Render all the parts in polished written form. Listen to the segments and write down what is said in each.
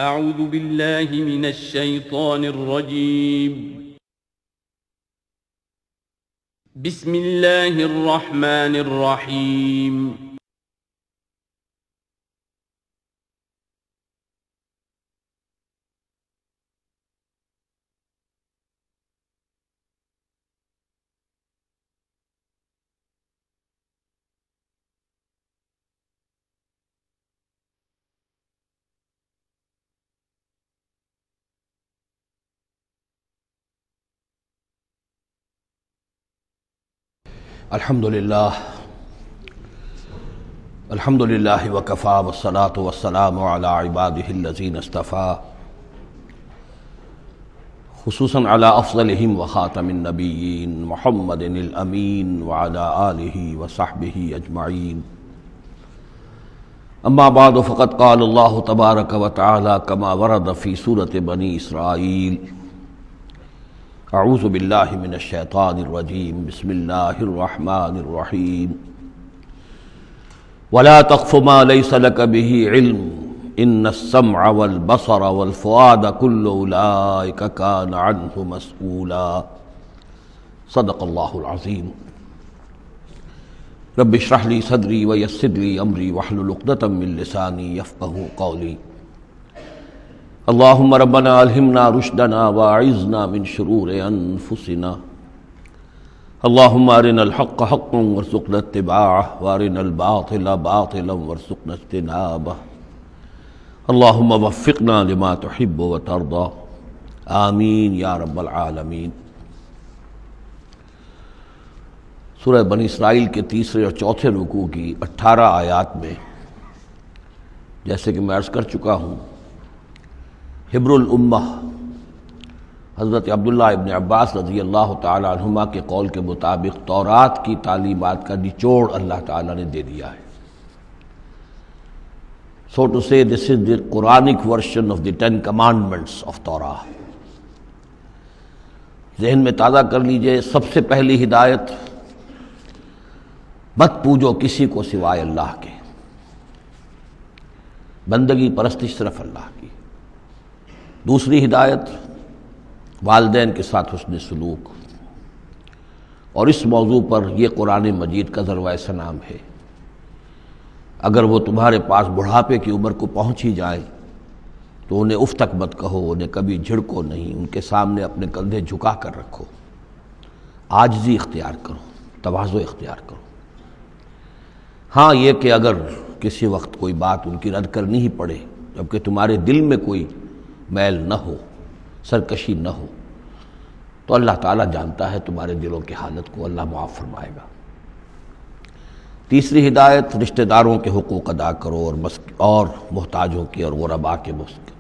اعوذ باللہ من الشیطان الرجیم بسم اللہ الرحمن الرحیم الحمدللہ وکفی والصلاة والسلام علی عبادہ الذین اصطفیٰ خصوصاً علی افضلہم وخاتم النبیین محمد الامین وعلی آلہ وصحبہ اجمعین اما بعد فقد قال اللہ تبارک وتعالی کما ورد فی سورۃ بنی اسرائیل اعوذ باللہ من الشیطان الرجیم بسم اللہ الرحمن الرحیم ولا تقف ما ليس لك به علم ان السمع والبصر والفؤاد كل اولئك كان عنه مسؤولا صدق اللہ العظیم رب اشرح لي صدری ويسر لي امری واحلل عقدۃ من لسانی یفقهوا قولی اللہم ربنا الہمنا رشدنا واعذنا من شرور انفسنا اللہم ارنا الحق حقا وارزقنا اتباعه وارنا الباطل باطلا وارزقنا اجتنابه اللہم وفقنا لما تحب وترضى آمین یا رب العالمین۔ سورہ بنی اسرائیل کے تیسرے اور چوتھے رکوع کی 18 آیات میں جیسے کہ میں عرض کر چکا ہوں، حبر الامہ حضرت عبداللہ ابن عباس رضی اللہ تعالی عنہما کے قول کے مطابق تورات کی تعلیمات کا نچوڑ اللہ تعالی نے دے دیا ہے۔ So to say, this is the Quranic version of the 10 commandments of Torah۔ ذہن میں تازہ کر لیجئے، سب سے پہلی ہدایت، مت پوجو کسی کو سوائے اللہ کے، بندگی پرستش صرف اللہ کی۔ دوسری ہدایت، والدین کے ساتھ حسن سلوک، اور اس موضوع پر یہ قرآن مجید کا ذروۂ سنام ہے۔ اگر وہ تمہارے پاس بڑھاپے کی عمر کو پہنچ ہی جائیں تو انہیں اف تک مت کہو، انہیں کبھی جھڑکو نہیں، ان کے سامنے اپنے کندھے جھکا کر رکھو، عاجزی اختیار کرو، تواضع اختیار کرو۔ ہاں یہ کہ اگر کسی وقت کوئی بات ان کی رد کرنی ہی پڑے جبکہ تمہارے دل میں کوئی میل نہ ہو، سرکشی نہ ہو، تو اللہ تعالیٰ جانتا ہے تمہارے دلوں کی حالت کو، اللہ معاف فرمائے گا۔ تیسری ہدایت، رشتہ داروں کے حقوق ادا کرو اور محتاجوں کے اور غرباء کے مسکن۔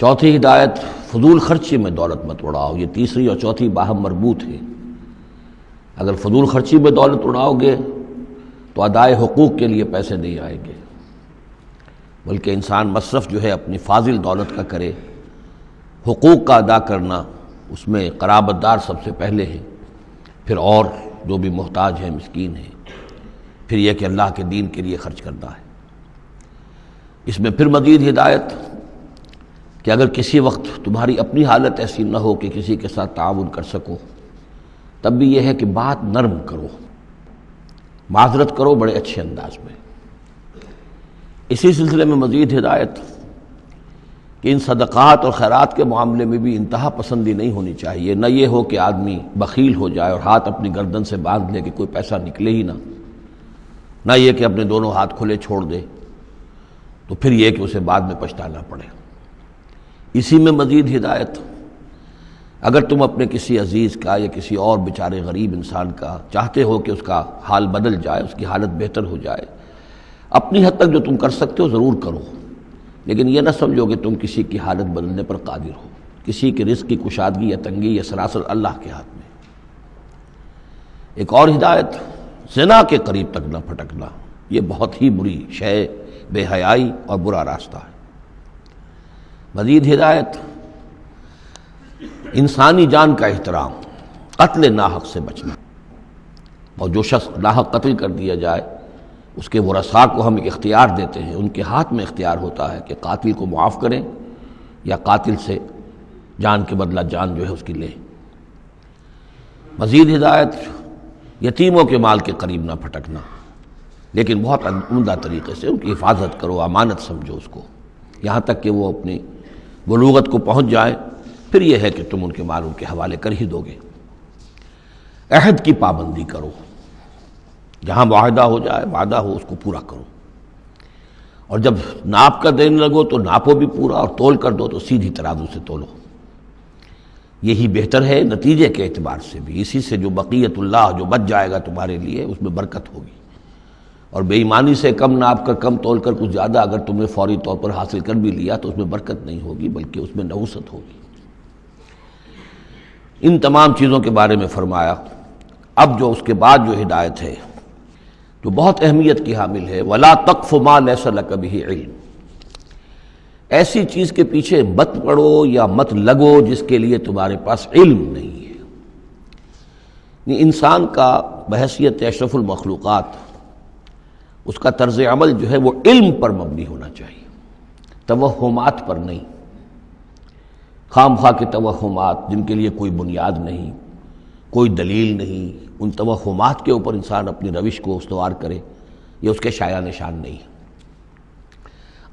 چوتھی ہدایت، فضول خرچی میں دولت مت اڑاؤ۔ یہ تیسری اور چوتھی باہم مربوط ہے۔ اگر فضول خرچی میں دولت اڑاؤ گے تو ادائے حقوق کے لیے پیسے نہیں آئیں گے، بلکہ انسان مصرف جو ہے اپنی فاضل دولت کا کرے۔ حقوق کا ادا کرنا، اس میں قرابت دار سب سے پہلے ہیں، پھر اور جو بھی محتاج ہیں، مسکین ہیں، پھر یہ کہ اللہ کے دین کے لیے خرچ کرنا ہے۔ اس میں پھر مزید ہدایت کہ اگر کسی وقت تمہاری اپنی حالت ایسی نہ ہو کہ کسی کے ساتھ تعاون کر سکو، تب بھی یہ ہے کہ بات نرم کرو، معذرت کرو بڑے اچھے انداز میں۔ اسی سلسلے میں مزید ہدایت کہ ان صدقات اور خیرات کے معاملے میں بھی انتہا پسندی نہیں ہونی چاہیے۔ نہ یہ ہو کہ آدمی بخیل ہو جائے اور ہاتھ اپنی گردن سے باندھ لے کہ کوئی پیسہ نکلے ہی نہ یہ کہ اپنے دونوں ہاتھ کھلے چھوڑ دے تو پھر یہ کہ اسے بعد میں پچھتانا پڑے۔ اسی میں مزید ہدایت، اگر تم اپنے کسی عزیز کا یا کسی اور بیچارے غریب انسان کا چاہتے ہو کہ اس کا حال بدل جائے، اس کی حالت بہتر ہو جائے، اپنی حد تک جو تم کر سکتے ہو ضرور کرو، لیکن یہ نہ سمجھو کہ تم کسی کی حالت بدلنے پر قادر ہو۔ کسی کے رزق کی کشادگی یا تنگی یہ سراسر اللہ کے ہاتھ میں۔ ایک اور ہدایت، زنا کے قریب تک نہ پھٹکنا، یہ بہت ہی بری شے، بے حیائی اور برا راستہ ہے۔ مزید ہدایت، انسانی جان کا احترام، قتل ناحق سے بچنا، اور جو شخص ناحق قتل کر دیا جائے اس کے ورثاء کو ہم ایک اختیار دیتے ہیں، ان کے ہاتھ میں اختیار ہوتا ہے کہ قاتل کو معاف کریں یا قاتل سے جان کے بدلہ جان جو ہے اس کی لیں۔ مزید ہدایت، یتیموں کے مال کے قریب نہ پھٹکنا، لیکن بہت عمدہ طریقے سے ان کی حفاظت کرو، امانت سمجھو اس کو، یہاں تک کہ وہ اپنی بلوغت کو پہنچ جائیں، پھر یہ ہے کہ تم ان کے مال ان کے حوالے کر ہی دو گے۔ عہد کی پابندی کرو، جہاں معاہدہ ہو جائے، وعدہ ہو، اس کو پورا کرو، اور جب ناپ کر دینے لگو تو ناپو بھی پورا، اور تول کر دو تو سیدھی ترازو سے تولو۔ یہی بہتر ہے نتیجے کے اعتبار سے بھی، اسی سے جو بقیت اللہ جو بچ جائے گا تمہارے لیے اس میں برکت ہوگی، اور بے ایمانی سے کم ناپ کر کم تول کر کچھ زیادہ اگر تم نے فوری طور پر حاصل کر بھی لیا تو اس میں برکت نہیں ہوگی بلکہ اس میں نحوست ہوگی۔ ان تمام چیزوں کے بارے میں فرمایا۔ اب جو اس کے بعد جو ہدایت ہے جو بہت اہمیت کی حامل ہے، وَلَا تَقْفُ مَا لَيْسَ لَكَ بِهِ عِلْمٌ، ایسی چیز کے پیچھے مت پڑو یا مت لگو جس کے لیے تمہارے پاس علم نہیں ہے۔ یہ انسان کا بحیثیت اشرف المخلوقات اس کا طرز عمل جو ہے وہ علم پر مبنی ہونا چاہیے، توہمات پر نہیں، خام خواہ کے توہمات جن کے لیے کوئی بنیاد نہیں، کوئی دلیل نہیں، ان توہمات کے اوپر انسان اپنی روش کو استوار کرے، یہ اس کے شایع نشان نہیں ہے۔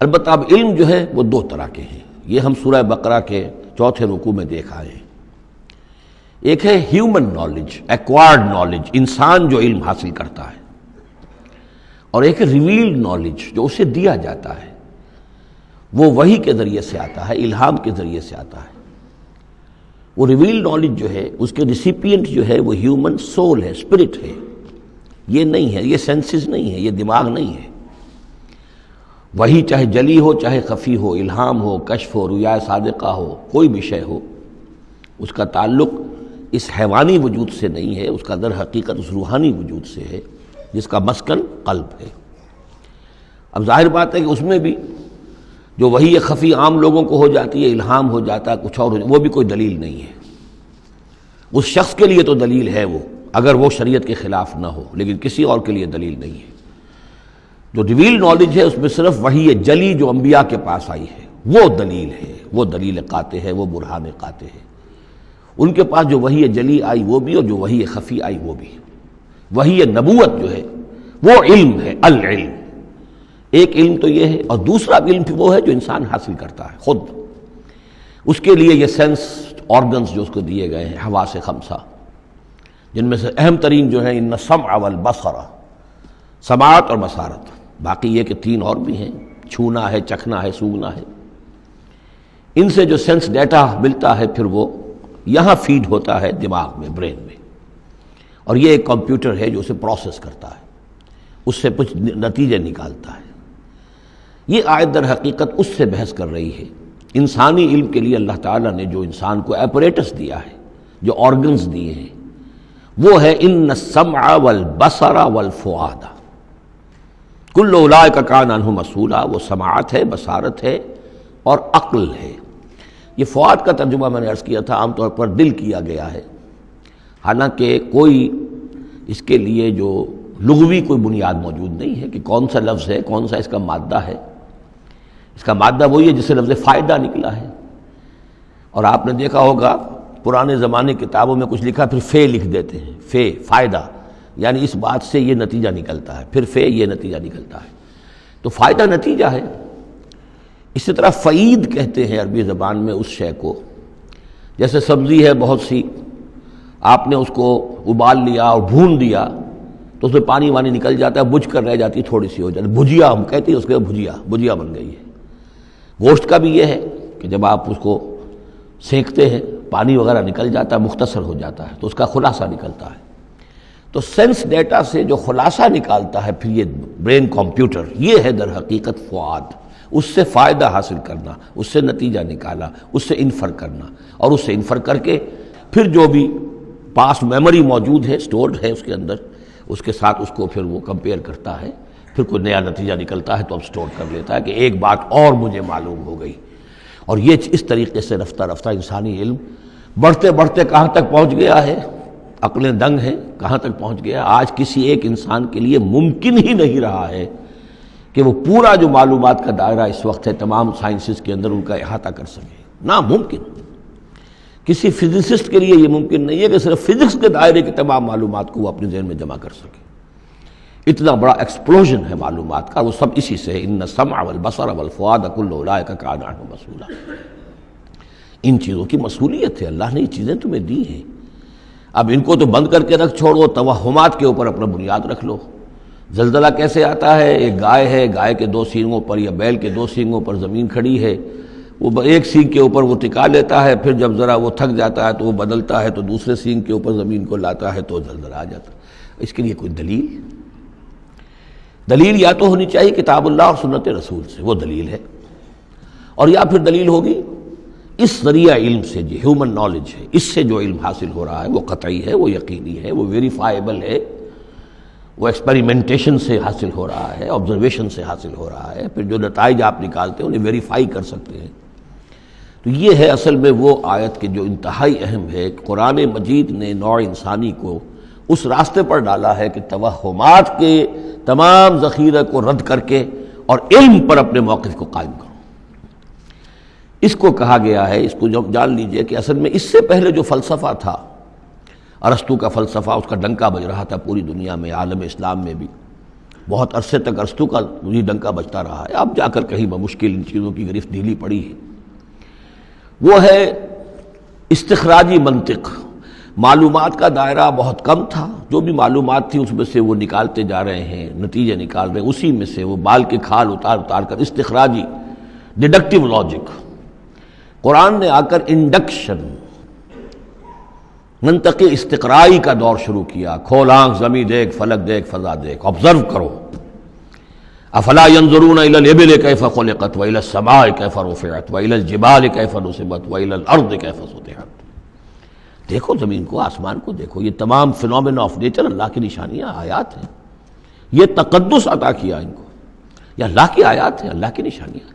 البتہ اب علم جو ہے وہ دو طرح کے ہیں، یہ ہم سورہ بقرہ کے 4 رکوع میں دیکھ آئے ہیں۔ ایک ہے ہیومن نالج، ایکوائرڈ نالج، انسان جو علم حاصل کرتا ہے، اور ایک ہے ریویلڈ نالج جو اسے دیا جاتا ہے، وہ وحی کے ذریعے سے آتا ہے، الہام کے ذریعے سے آتا ہے۔ وہ ریویلڈ نالج جو ہے اس کے ریسیپینٹ جو ہے وہ ہیومن سول ہے، اسپرٹ ہے، یہ نہیں ہے، یہ سینسز نہیں ہے، یہ دماغ نہیں ہے۔ وہی چاہے جلی ہو چاہے خفی ہو، الہام ہو، کشف ہو، رؤیا صادقہ ہو، کوئی بھی شے ہو، اس کا تعلق اس حیوانی وجود سے نہیں ہے، اس کا در حقیقت اس روحانی وجود سے ہے جس کا مسکن قلب ہے۔ اب ظاہر بات ہے کہ اس میں بھی جو وہی خفی عام لوگوں کو ہو جاتی ہے، الہام ہو جاتا ہے، کچھ اور ہو جاتا ہے، وہ بھی کوئی دلیل نہیں ہے۔ اس شخص کے لیے تو دلیل ہے وہ، اگر وہ شریعت کے خلاف نہ ہو، لیکن کسی اور کے لیے دلیل نہیں ہے۔ جو ریویل نالج ہے اس میں صرف وحی جلی جو انبیاء کے پاس آئی ہے وہ دلیل ہے، وہ دلیل قاطع ہے، وہ برہان قاطع ہے۔ ان کے پاس جو وحی جلی آئی وہ بھی، اور جو وحی خفی آئی وہ بھی۔ وحی نبوت جو ہے وہ علم ہے، العلم، ایک علم تو یہ ہے، اور دوسرا علم وہ ہے جو انسان حاصل کرتا ہے خود۔ اس کے لیے یہ سینس آرگنز جو اس کو دیے گئے ہیں، حواس خمسہ، جن میں سے اہم ترین جو ہے ان السمع والبصر، سماعت اور بصارت، باقی یہ کہ 3 اور بھی ہیں، چھونا ہے، چکھنا ہے، سونگنا ہے۔ ان سے جو سینس ڈیٹا ملتا ہے پھر وہ یہاں فیڈ ہوتا ہے دماغ میں، برین میں، اور یہ ایک کمپیوٹر ہے جو اسے پروسیس کرتا ہے، اس سے کچھ نتیجے نکالتا ہے۔ یہ آیت در حقیقت اس سے بحث کر رہی ہے۔ انسانی علم کے لیے اللہ تعالیٰ نے جو انسان کو ایپریٹس دیا ہے، جو آرگنز دیے ہیں، وہ ہے ان السمع والبصر والفؤاد کل اولئک کان عنہ مسئولا۔ وہ سماعت ہے، بصارت ہے اور عقل ہے۔ یہ فؤاد کا ترجمہ میں نے عرض کیا تھا، عام طور پر دل کیا گیا ہے، حالانکہ کوئی اس کے لیے جو لغوی کوئی بنیاد موجود نہیں ہے کہ کون سا لفظ ہے، کون سا اس کا مادہ ہے۔ اس کا مادہ وہی ہے جس سے لفظ فائدہ نکلا ہے، اور آپ نے دیکھا ہوگا پرانے زمانے کتابوں میں کچھ لکھا پھر فے لکھ دیتے ہیں، فے فائدہ، یعنی اس بات سے یہ نتیجہ نکلتا ہے، پھر فے یہ نتیجہ نکلتا ہے، تو فائدہ نتیجہ ہے۔ اسی طرح فعید کہتے ہیں عربی زبان میں اس شے کو، جیسے سبزی ہے بہت سی، آپ نے اس کو ابال لیا اور بھون دیا تو اس میں پانی وانی نکل جاتا ہے، بجھ کر رہ جاتی، تھوڑی سی ہو جاتی، بھجیا ہم کہتے ہیں اس کے، بھجیا بن گئی ہے۔ گوشت کا بھی یہ ہے کہ جب آپ اس کو سینکتے ہیں پانی وغیرہ نکل جاتا ہے، مختصر ہو جاتا ہے، تو اس کا خلاصہ نکلتا ہے۔ تو سینس ڈیٹا سے جو خلاصہ نکالتا ہے پھر یہ برین کمپیوٹر، یہ ہے در حقیقت فؤاد۔ اس سے فائدہ حاصل کرنا، اس سے نتیجہ نکالا، اس سے انفر کرنا، اور اس سے انفر کر کے پھر جو بھی پاسٹ میموری موجود ہے، سٹورڈ ہے اس کے اندر، اس کے ساتھ اس کو پھر وہ کمپیئر کرتا ہے، پھر کوئی نیا نتیجہ نکلتا ہے تو اب سٹور کر لیتا ہے کہ ایک بات اور مجھے معلوم ہو گئی۔ اور یہ اس طریقے سے رفتہ رفتہ انسانی علم بڑھتے بڑھتے کہاں تک پہنچ گیا ہے عقلیں دنگ ہیں، کہاں تک پہنچ گیا؟ آج کسی ایک انسان کے لیے ممکن ہی نہیں رہا ہے کہ وہ پورا جو معلومات کا دائرہ اس وقت ہے تمام سائنسز کے اندر ان کا احاطہ کر سکے، ناممکن۔ کسی فزسسٹ کے لیے یہ ممکن نہیں ہے کہ صرف فزکس کے دائرے کی تمام معلومات کو وہ اپنے ذہن میں جمع کر سکے۔ اتنا بڑا ایکسپلوژن ہے معلومات کا، وہ سب اسی سے، ان السمع والبصر والفؤاد کل اولئک کان عنہ مسئولا۔ ان چیزوں کی مسئولیت ہے، اللہ نے یہ چیزیں تمہیں دی ہیں، اب ان کو تو بند کر کے رکھ چھوڑو، توہمات کے اوپر اپنا بنیاد رکھ لو۔ زلزلہ کیسے آتا ہے؟ ایک گائے ہے، گائے کے 2 سینگوں پر یا بیل کے 2 سینگوں پر زمین کھڑی ہے، وہ ایک سینگ کے اوپر وہ ٹکا لیتا ہے، پھر جب ذرا وہ تھک جاتا ہے تو وہ بدلتا ہے تو دوسرے سینگ کے اوپر زمین کو لاتا ہے تو زلزلہ آ جاتا ہے۔ اس کے لیے کوئی دلیل یا تو ہونی چاہیے کتاب اللہ اور سنت رسول سے، وہ دلیل ہے، اور یا پھر دلیل ہوگی اس ذریعہ علم سے، جو ہیومن نالج ہے، اس سے جو علم حاصل ہو رہا ہے وہ قطعی ہے، وہ یقینی ہے، وہ ویریفائیبل ہے، وہ ایکسپیریمنٹیشن سے حاصل ہو رہا ہے، آبزرویشن سے حاصل ہو رہا ہے، پھر جو نتائج آپ نکالتے ہیں انہیں ویریفائی کر سکتے ہیں۔ تو یہ ہے اصل میں وہ آیت کے جو انتہائی اہم ہے، قرآن مجید نے نوع انسانی کو اس راستے پر ڈالا ہے کہ توہمات کے تمام ذخیرہ کو رد کر کے اور علم پر اپنے موقف کو قائم کرو۔ اس کو کہا گیا ہے، اس کو جان لیجئے کہ اصل میں اس سے پہلے جو فلسفہ تھا، ارسطو کا فلسفہ، اس کا ڈنکا بج رہا تھا پوری دنیا میں، عالم اسلام میں بھی بہت عرصے تک ارسطو کا یہ ڈنکا بجتا رہا ہے، اب جا کر کہیں بمشکل ان چیزوں کی گرفت ڈھیلی پڑی ہے۔ وہ ہے استخراجی منطق۔ معلومات کا دائرہ بہت کم تھا، جو بھی معلومات تھی اس میں سے وہ نکالتے جا رہے ہیں، نتیجے نکال رہے ہیں، اسی میں سے وہ بال کے کھال اتار کر استخراجی ڈیڈکٹیو لاجک۔ قرآن نے آ کر انڈکشن، منطقی استقرائی کا دور شروع کیا۔ کھول آنکھ، زمین دیکھ، فلک دیکھ، فضا دیکھ، آبزرو کرو۔ افلا ينظرون الى الابل كيف خلقت والى السماء كيف رفعت والى الجبال كيف نصبت والى الارض كيف سطحت۔ دیکھو زمین کو، آسمان کو دیکھو، یہ تمام فینومینا آف نیچر اللہ کی نشانیاں، آیات ہیں۔ یہ تقدس عطا کیا ان کو، یہ اللہ کی آیات ہیں، اللہ کی نشانیاں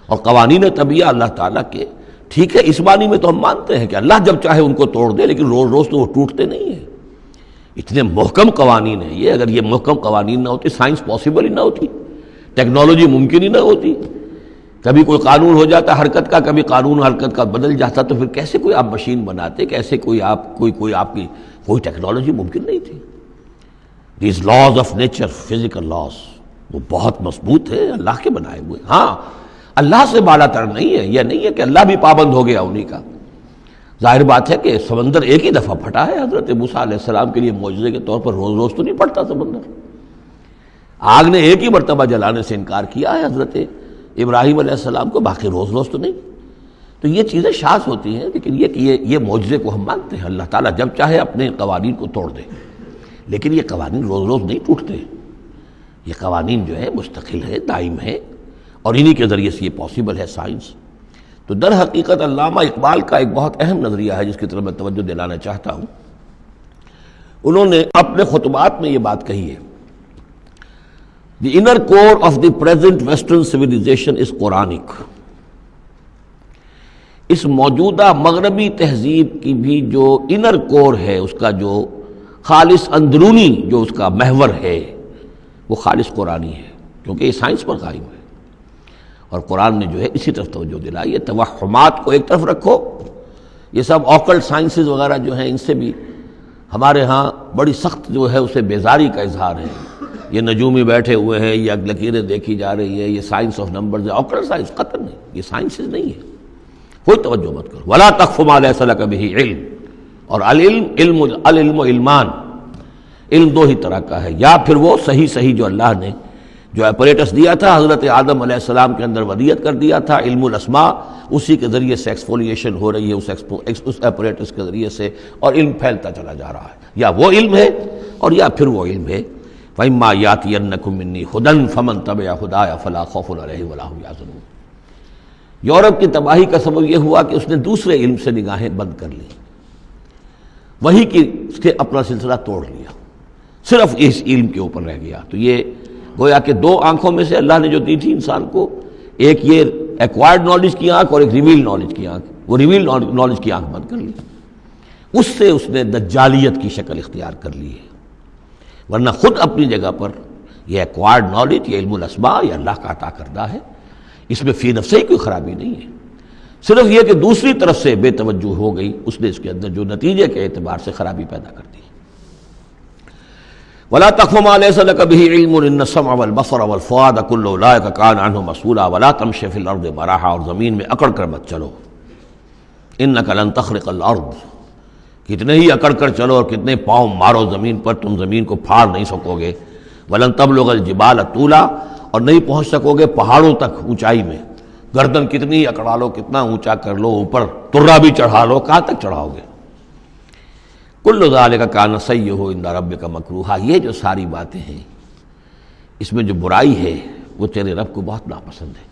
اور قوانین طبیعہ اللہ تعالیٰ کے۔ ٹھیک ہے، اس معنی میں تو ہم مانتے ہیں کہ اللہ جب چاہے ان کو توڑ دے، لیکن روز روز تو وہ ٹوٹتے نہیں ہیں۔ اتنے محکم قوانین ہیں یہ، اگر یہ محکم قوانین نہ ہوتی، سائنس پاسبل ہی نہ ہوتی، ٹیکنالوجی ممکن ہی نہ ہوتی۔ کبھی کوئی قانون ہو جاتا حرکت کا، کبھی قانون حرکت کا بدل جاتا، تو پھر کیسے کوئی آپ مشین بناتے، کیسے کوئی آپ کوئی ٹیکنالوجی ممکن نہیں تھی۔ These laws of nature, physical laws, وہ بہت مضبوط ہے، اللہ کے بنائے ہوئے۔ ہاں، اللہ سے بالا تر نہیں ہے، یہ نہیں ہے کہ اللہ بھی پابند ہو گیا انہی کا۔ ظاہر بات ہے کہ سمندر ایک ہی دفعہ پھٹا ہے، حضرت موسیٰ علیہ السلام کے لیے معجزے کے طور پر روز روز تو نہیں پھٹتا سمندر۔ آگ نے ایک ہی مرتبہ جلانے سے انکار کیا ہے حضرت ابراہیم علیہ السلام کو، باقی روز روز تو نہیں۔ تو یہ چیزیں شاذ ہوتی ہیں، لیکن یہ معجزے کو ہم مانتے ہیں۔ اللہ تعالیٰ جب چاہے اپنے قوانین کو توڑ دے، لیکن یہ قوانین روز روز نہیں ٹوٹتے، یہ قوانین جو ہے مستقل ہے، دائم ہے، اور انہی کے ذریعے سے یہ پاسبل ہے سائنس۔ تو در حقیقت علامہ اقبال کا ایک بہت اہم نظریہ ہے جس کی طرف میں توجہ دلانا چاہتا ہوں۔ انہوں نے اپنے خطبات میں یہ بات کہی ہے، The inner core of the present Western civilization is Quranic۔ اس موجودہ مغربی تہذیب کی بھی جو انر کور ہے، اس کا جو خالص اندرونی جو اس کا محور ہے، وہ خالص قرآنی ہے، کیونکہ یہ سائنس پر قائم ہے۔ اور قرآن نے جو ہے اسی طرف توجہ دلائی ہے۔ توہمات کو ایک طرف رکھو، یہ سب آکلٹ سائنسز وغیرہ جو ہیں، ان سے بھی ہمارے ہاں بڑی سخت جو ہے اسے بیزاری کا اظہار ہے۔ یہ نجومی بیٹھے ہوئے ہیں، یہ لکیریں دیکھی جا رہی ہے، یہ سائنس آف نمبرز ہے، آکلٹ سائنس قطع نہیں، یہ سائنسز نہیں ہے، کوئی توجہ مت کرو۔ وَلَا تَقْفُ مَا لَيْسَ لَكَ بِهِ عِلْم، اور العلم علمان، علم دو ہی طرح کا ہے، یا پھر وہ صحیح جو اللہ نے جو اپریٹس دیا تھا حضرت آدم علیہ السلام کے اندر ودیت کر دیا تھا، علم الاسماء، اسی کے ذریعے سے ایکسفولیشن ہو رہی ہے اس اپریٹس کے ذریعے سے، اور علم پھیلتا چلا جا رہا ہے۔ یا وہ علم ہے اور یا پھر وہ علم ہے وَإِمَّا يَأْتِيَنَّكُم مِّنِّي هُدًى فَمَن تَبِعَ هُدَايَ فَلَا خَوْفٌ عَلَيْهِمْ وَلَا هُمْ يَحْزَنُونَ۔ یورپ کی تباہی کا سبب یہ ہوا کہ اس نے دوسرے علم سے نگاہیں بند کر لی، وہی کی اس کے اپنا سلسلہ توڑ لیا، صرف اس علم کے اوپر رہ گیا۔ تو یہ گویا کہ دو آنکھوں میں سے اللہ نے جو دی تھی انسان کو، ایک یہ ایکوائرڈ نالج کی آنکھ اور ایک ریویل نالج کی آنکھ، وہ ریویل نالج کی آنکھ بند کر لی۔ اس سے اس نے دجالیت کی شکل اختیار کر لی ہے، ورنہ خود اپنی جگہ پر یہ ایکوائرڈ نالج، یہ علم الاسماء، یہ اللہ کا عطا کردہ ہے، اس میں فی نفسہ ہی کوئی خرابی نہیں ہے، صرف یہ کہ دوسری طرف سے بے توجہ ہو گئی، اس نے اس کے اندر جو نتیجے کے اعتبار سے خرابی پیدا کر دی۔ وَلَا تَقْفُ مَا لَيْسَ لَكَ بِهِ عِلْمٌ إِنَّ السَّمْعَ وَالْبَصَرَ وَالْفُؤَادَ كُلُّ أُولَٰئِكَ كَانَ عَنْهُ مسؤولا وَلَا تَمْشِ فِي الْأَرْضِ مَرَحًا، اور زمین میں اکڑ کر مت چلو، إِنَّكَ لَن تَخْرِقَ الْأَرْضَ، کتنے ہی اکڑ کر چلو اور کتنے پاؤں مارو زمین پر، تم زمین کو پھاڑ نہیں سکو گے، وَلَن تَبْلُغَ الْجِبَالَ طُولًا، اور نہیں پہنچ سکو گے پہاڑوں تک اونچائی میں، گردن کتنی ہی اکڑا لو، کتنا اونچا کر لو، اوپر ترا بھی چڑھا لو، کہاں تک چڑھاؤ گے؟ کل ذالک کان سیئہ عند ربک مکروہا، یہ جو ساری باتیں ہیں اس میں جو برائی ہے وہ تیرے رب کو بہت ناپسند ہے۔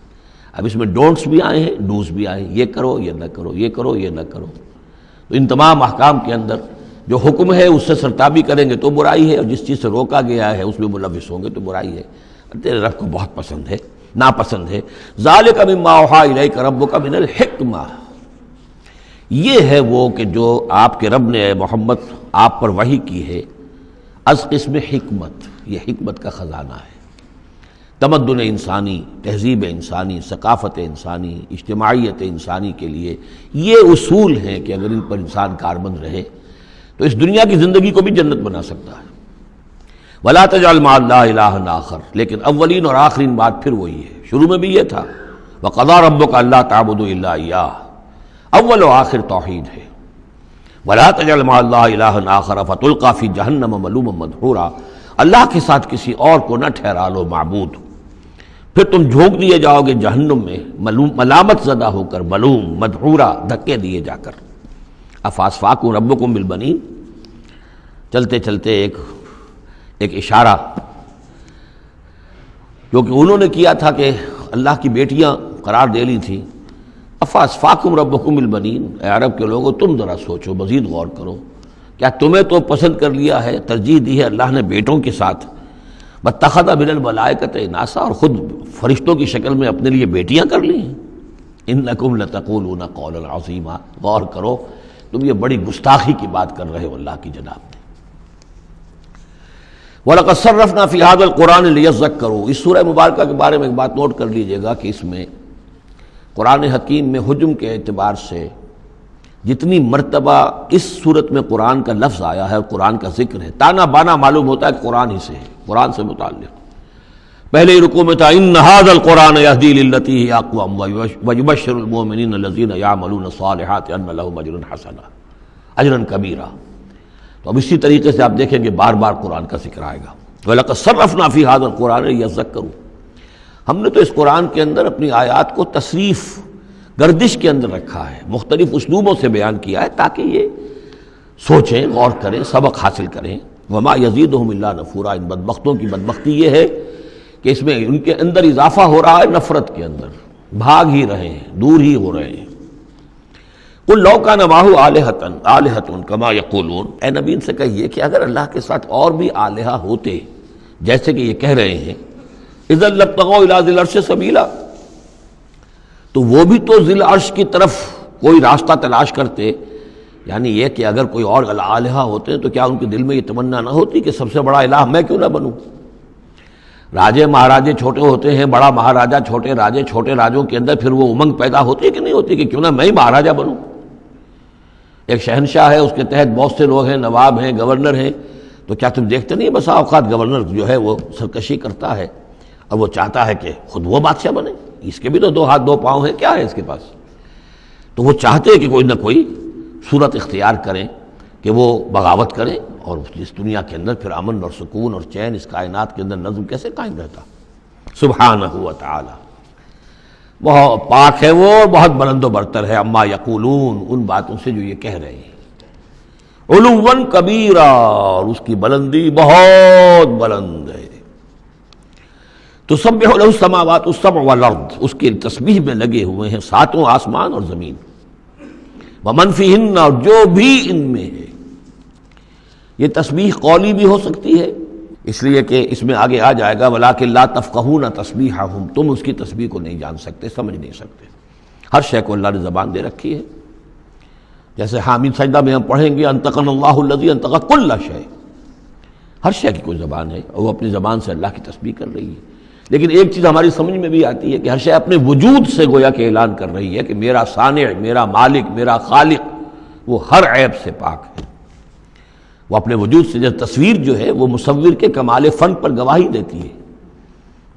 اب اس میں ڈونٹس بھی آئے ہیں، ڈوز بھی آئے ہیں، یہ کرو یہ نہ کرو، یہ کرو یہ نہ کرو، تو ان تمام احکام کے اندر جو حکم ہے اس سے سرتابی کریں گے تو برائی ہے، اور جس چیز سے روکا گیا ہے اس میں ملوث ہوں گے تو برائی ہے، تیرے رب کو بہت پسند ہے، ناپسند ہے۔ ذالک مما اوحی الیک ربک من الحکمہ، یہ ہے وہ کہ جو آپ کے رب نے اے محمد آپ پر وحی کی ہے، از قسم حکمت، یہ حکمت کا خزانہ ہے، تمدن انسانی، تہذیب انسانی، ثقافت انسانی، اجتماعیت انسانی کے لیے یہ اصول ہیں کہ اگر ان پر انسان کاربند رہے تو اس دنیا کی زندگی کو بھی جنت بنا سکتا ہے۔ وَلَا تَجْعَلْ مَعَ اللَّهِ إِلَٰهًا آخَرَ، لیکن اولین اور آخرین بات پھر وہی ہے، شروع میں بھی یہ تھا وَقَضَىٰ رَبُّكَ أَلَّا تَعْبُدُوا إِلَّا إِيَّاهُ، اول و آخر توحید ہے۔ وَلَا تَجْعَلْ مَعَ اللَّهِ إِلَٰهًا آخَرَ فَتُلْقَىٰ فِي جَهَنَّمَ مَلُومًا مَدْحُورًا، اللہ کے ساتھ کسی اور کو نہ ٹھہرا لو معبود، پھر تم جھونک دیے جاؤ گے جہنم میں ملامت زدہ ہو کر، ملوم مدحورا، دھکے دیے جا کر۔ افاسفاکم ربکم بالبنین، چلتے چلتے ایک اشارہ جو کہ انہوں نے کیا تھا کہ اللہ کی بیٹیاں قرار دے لی تھی، افاسفاکم ربکم بالبنین، اے عرب کے لوگوں تم ذرا سوچو، مزید غور کرو، کیا تمہیں تو پسند کر لیا ہے، ترجیح دی ہے اللہ نے بیٹوں کے ساتھ، واتخذ من الملائکۃ اناسا، اور خود فرشتوں کی شکل میں اپنے لیے بیٹیاں کر لی ہیں۔ انکم لتقولون قولا عظیما، غور کرو تم یہ بڑی گستاخی کی بات کر رہے ہو اللہ کی جناب میں۔ وَلَقَدْ صَرَّفْنَا فِي هَذَا الْقُرْآنِ لِيَذَّكَّرُوا، اس سورہ مبارکہ کے بارے میں ایک بات نوٹ کر لیجئے گا کہ اس میں قرآن حکیم میں حجم کے اعتبار سے جتنی مرتبہ اس صورت میں قرآن کا لفظ آیا ہے اور قرآن کا ذکر ہے، تانا بانا معلوم ہوتا ہے کہ قرآن ہی سے ہے، قرآن سے متعلق۔ پہلے ہی رکوع میں تھا ان ھذا القرآن یہدی للتی ہی اقوم ویبشر المؤمنین الذین یعملون الصالحات ان لهم اجرا حسنا، اجرا کبیرا۔ تو اب اسی طریقے سے آپ دیکھیں گے بار بار قرآن کا ذکر آئے گا۔ وَلَقَدْ صَرَّفْنَا فِي هَذَا الْقُرْآنِ لِيَذَّكَّرُوا، ہم نے تو اس قرآن کے اندر اپنی آیات کو تصریف گردش کے اندر رکھا ہے، مختلف اسلوبوں سے بیان کیا ہے تاکہ یہ سوچیں، غور کریں، سبق حاصل کریں۔ وَمَا يَزِيدُهُمْ إِلَّا نُفُورًا، ان بدبختوں کی بدبختی یہ ہے کہ اس میں ان کے اندر اضافہ ہو رہا ہے نفرت کے اندر، بھاگ ہی رہے ہیں، دور ہی ہو رہے ہیں۔ قُلْ لَوْ كَانَ مَعَهُ آلِهَةٌ كَمَا يَقُولُونَ، اے نبی ان سے کہیے کہ اگر اللہ کے ساتھ اور بھی آلہہ ہوتے جیسے کہ یہ کہہ رہے ہیں، اذا لابتغوا الى ذی العرش سبیلا، تو وہ بھی تو ذی العرش کی طرف کوئی راستہ تلاش کرتے، یعنی یہ کہ اگر کوئی اور الہہ ہوتے ہیں تو کیا ان کے دل میں یہ تمنا نہ ہوتی کہ سب سے بڑا الہ میں کیوں نہ بنوں؟ راجے مہاراجے چھوٹے ہوتے ہیں، بڑا مہاراجا چھوٹے راجے، چھوٹے راجوں کے اندر پھر وہ امنگ پیدا ہوتی ہے کہ نہیں ہوتی کہ کیوں نہ میں ہی مہاراجا بنوں؟ ایک شہنشاہ ہے، اس کے تحت بہت سے لوگ ہیں، نواب ہیں، گورنر ہیں، تو کیا تم دیکھتے نہیں بسا اوقات گورنر جو ہے وہ سرکشی کرتا ہے اور وہ چاہتا ہے کہ خود وہ بادشاہ بنے، اس کے بھی تو 2 ہاتھ 2 پاؤں ہیں، کیا ہے اس کے پاس؟ تو وہ چاہتے ہیں کہ کوئی نہ کوئی صورت اختیار کریں کہ وہ بغاوت کریں، اور اس دنیا کے اندر پھر امن اور سکون اور چین، اس کائنات کے اندر نظم کیسے قائم رہتا؟ سبحانہ و تعالی، بہت پاک ہے وہ، بہت بلند و برتر ہے، اما یقولون، ان باتوں سے جو یہ کہہ رہے ہیں، علوا کبیرا، اور اس کی بلندی بہت بلند ہے۔ تسبح له السماوات السبع والارض، اس کی تسبیح میں لگے ہوئے ہیں 7 آسمان اور زمین، ومن فیہن، اور جو بھی ان میں ہے۔ یہ تسبیح قولی بھی ہو سکتی ہے، اس لیے کہ اس میں آگے آ جائے گا وَلَٰكِن لَا تَفْقَهُونَ تَسْبِيحَهُمْ، تم اس کی تسبیح کو نہیں جان سکتے، سمجھ نہیں سکتے۔ ہر شے کو اللہ نے زبان دے رکھی ہے، جیسے حامد سجدہ میں ہم پڑھیں گے انطقنا اللہ الذی انطق کل شیء، ہر شے کی کوئی زبان ہے اور وہ اپنی زبان سے اللہ کی تسبیح کر رہی ہے. لیکن ایک چیز ہماری سمجھ میں بھی آتی ہے کہ ہر شے اپنے وجود سے گویا کہ اعلان کر رہی ہے کہ میرا صانع، میرا مالک، میرا خالق وہ ہر عیب سے پاک ہے. وہ اپنے وجود سے، جیسے تصویر جو ہے وہ مصور کے کمال فن پر گواہی دیتی ہے.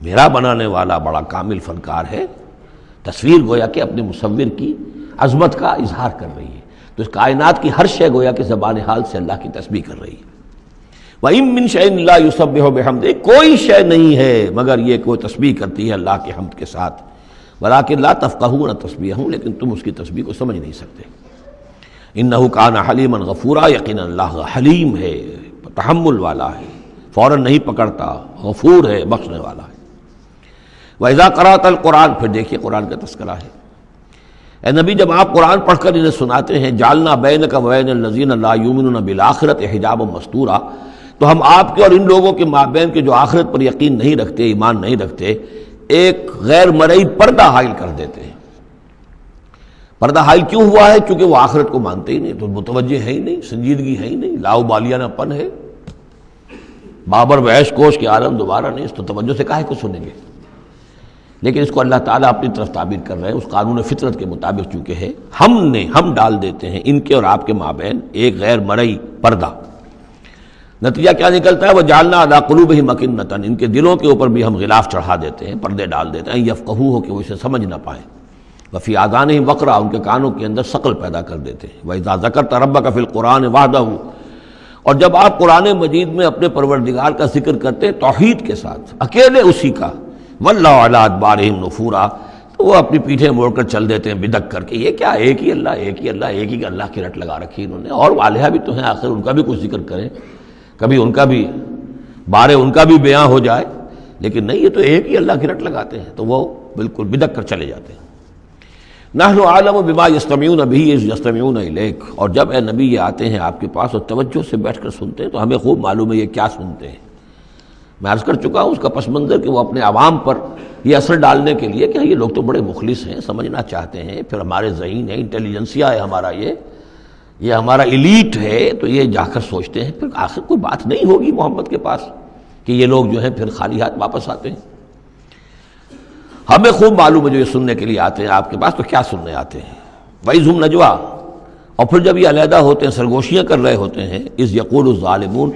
میرا بنانے والا بڑا کامل فنکار ہے. تصویر گویا کہ اپنے مصور کی عظمت کا اظہار کر رہی ہے. تو اس کائنات کی ہر شے گویا کہ زبان حال سے اللہ کی تسبیح کر رہی ہے. وَإِن مِّن شَيْءٍ لَّا يُسَبِّحُ بِحَمْدِهِ، کوئی شے نہیں ہے مگر یہ کوئی تسبیح کرتی ہے اللہ کے حمد کے ساتھ. وَلَٰكِن لَّا تَفْقَهُونَ تَسْبِيحَهُمْ، لیکن تم اس کی تسبیح کو سمجھ نہیں سکتے. إِنَّهُ كَانَ حَلِيمًا غَفُورًا، یقینا اللہ حلیم ہے، تحمل والا ہے، فوراً نہیں پکڑتا، غفور ہے، بخشنے والا ہے. وَإِذَا قَرَأْتَ الْقُرْآنَ، پھر دیکھیے قرآن کا تذکرہ ہے. اے نبی جب آپ قرآن پڑھ کر انہیں سناتے ہیں جعلنا بینک وبین الذین لا یؤمنون بالآخرۃ حجابا مستورا، تو ہم آپ کے اور ان لوگوں کے مابین کے جو آخرت پر یقین نہیں رکھتے، ایمان نہیں رکھتے، ایک غیر مرئی پردہ حائل کر دیتے ہیں. پردہ حائل کیوں ہوا ہے؟ کیونکہ وہ آخرت کو مانتے ہی نہیں، تو متوجہ ہے ہی نہیں، سنجیدگی ہے ہی نہیں، لاؤ بالیانہ پن ہے، بابر و عیش کوش کے عالم دوبارہ نہیں، اس تو توجہ سے کاہے کو سنیں گے. لیکن اس کو اللہ تعالیٰ اپنی طرف تعبیر کر رہے ہیں، اس قانون فطرت کے مطابق چونکہ ہے. ہم ڈال دیتے ہیں ان کے اور آپ کے مابین ایک غیر مرئی پردہ. نتیجہ کیا نکلتا ہے؟ وَجَعَلْنَا عَلَىٰ قُلُوبِهِمْ أَكِنَّةً، ان کے دلوں کے اوپر بھی ہم غلاف چڑھا دیتے ہیں، پردے ڈال دیتے ہیں، یفقہوہ کہ وہ اسے سمجھ نہ پائیں. وفی آذانہم وقرا، ان کے کانوں کے اندر ثقل پیدا کر دیتے ہیں. وَإِذَا ذَكَرْتَ رَبَّكَ فِي الْقُرْآنِ وَحْدَهُ، اور جب آپ قرآن مجید میں اپنے پروردگار کا ذکر کرتے ہیں توحید کے ساتھ، اکیلے اسی کا، وَلَّوْا عَلَىٰ أَدْبَارِهِمْ نُفُورًا، تو وہ اپنی پیٹھیں موڑ کر چل دیتے ہیں بدک کر کے. یہ کیا، ایک ہی اللہ، ایک ہی اللہ، ایک ہی اللہ کی رٹ لگا رکھی انہوں نے، اور آلہہ بھی تو ہیں، آخر ان کا بھی کچھ ذکر کریں، کبھی ان کا بھی بارے ان کا بھی بیان ہو جائے. لیکن نہیں، یہ تو ایک ہی اللہ کی رٹ لگاتے ہیں، تو وہ بالکل بدک کر چلے جاتے ہیں. نحن اعلم بما یستمعون به اذ یستمعون الیک، اور جب اے نبی یہ آتے ہیں آپ کے پاس اور توجہ سے بیٹھ کر سنتے ہیں تو ہمیں خوب معلوم ہے یہ کیا سنتے ہیں. میں عرض کر چکا ہوں اس کا پس منظر کہ وہ اپنے عوام پر یہ اثر ڈالنے کے لیے کہ یہ لوگ تو بڑے مخلص ہیں، سمجھنا چاہتے ہیں، پھر ہمارے ذہین ہے، انٹیلیجنسیا ہے ہمارا، یہ ہمارا ایلیٹ ہے، تو یہ جا کر سوچتے ہیں پھر آخر کوئی بات نہیں ہوگی محمد کے پاس کہ یہ لوگ جو ہیں پھر خالی ہاتھ واپس آتے ہیں. ہمیں خوب معلوم ہے جو یہ سننے کے لیے آتے ہیں آپ کے پاس تو کیا سننے آتے ہیں. وَإِذْ هُمْ نَجْوَىٰ، اور پھر جب یہ علیحدہ ہوتے ہیں، سرگوشیاں کر رہے ہوتے ہیں، اِذْ يَقُولُ الظَّالِمُونَ،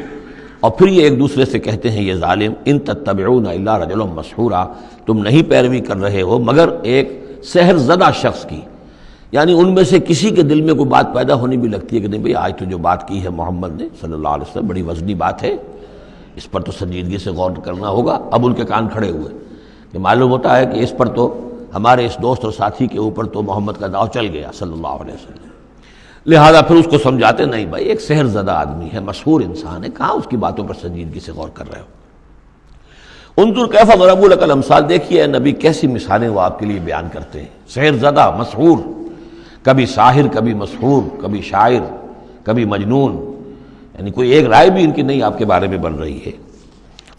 اور پھر یہ ایک دوسرے سے کہتے ہیں یہ ظالم، ان تتبعون الا رجلا مسحورا، تم نہیں پیروی کر رہے ہو مگر ایک سحر زدہ شخص کی. یعنی ان میں سے کسی کے دل میں کوئی بات پیدا ہونی بھی لگتی ہے کہ نہیں بھئی آج تو جو بات کی ہے محمد نے صلی اللہ علیہ وسلم بڑی وزنی بات ہے، اس پر تو سنجیدگی سے غور کرنا ہوگا. اب ان کے کان کھڑے ہوئے کہ معلوم ہوتا ہے کہ اس پر تو ہمارے اس دوست اور ساتھی کے اوپر تو محمد کا داؤ چل گیا صلی اللہ علیہ وسلم. لہذا پھر اس کو سمجھاتے نہیں بھائی ایک سحر زدہ آدمی ہے، مشہور انسان ہے، کہاں اس کی باتوں پر سنجیدگی سے غور کر رہے ہو. انظر کیف ضربوا لک الامثال، دیکھیے اے نبی کیسی مثالیں وہ آپ کے لیے بیان کرتے ہیں. سحر زدہ، مسحور، کبھی ساحر، کبھی مسحور، کبھی شاعر، کبھی مجنون، یعنی کوئی ایک رائے بھی ان کی نہیں آپ کے بارے میں بن رہی ہے.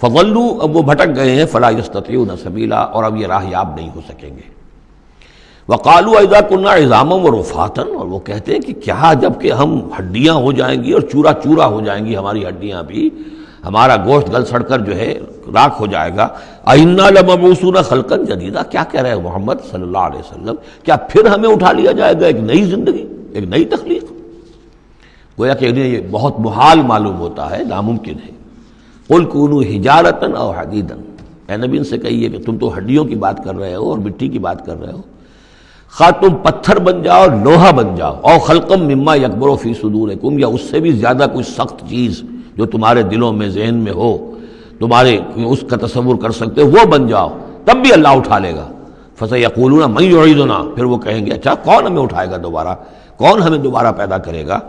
فضلوا، اب وہ بھٹک گئے ہیں، فلا یستطیعون سبیلا، اور اب یہ راہ یاب نہیں ہو سکیں گے. وقالوا اذا كنا عظاما ورفاتا، اور وہ کہتے ہیں کہ کیا جب کہ ہم ہڈیاں ہو جائیں گی اور چورا چورا ہو جائیں گی ہماری ہڈیاں بھی، ہمارا گوشت گل سڑ کر جو ہے راکھ ہو جائے گا، اِنَّا لَمَبْعُوثُونَ خَلْقًا جَدِيدًا، کیا کہہ رہے ہیں محمد صلی اللہ علیہ وسلم، کیا پھر ہمیں اٹھا لیا جائے گا ایک نئی زندگی، ایک نئی تخلیق. گویا کہ انہیں یہ بہت محال معلوم ہوتا ہے، ناممکن ہے. قُلْ كُونُوا حِجَارَةً أَوْ حَدِيدًا، اے نبی ان سے کہیے کہ تم تو ہڈیوں کی بات کر رہے ہو اور مٹی کی بات کر رہے ہو، خواہ تم پتھر بن جاؤ، لوہا بن جاؤ، او خلقا مما یکبر فی صدورکم، یا اس سے بھی زیادہ کوئی سخت چیز جو تمہارے دلوں میں ذہن میں ہو، تمہارے اس کا تصور کر سکتے ہو، وہ بن جاؤ، تب بھی اللہ اٹھا لے گا. فسیقولون من یعیدنا، پھر وہ کہیں گے اچھا کون ہمیں اٹھائے گا دوبارہ، کون ہمیں دوبارہ پیدا کرے گا.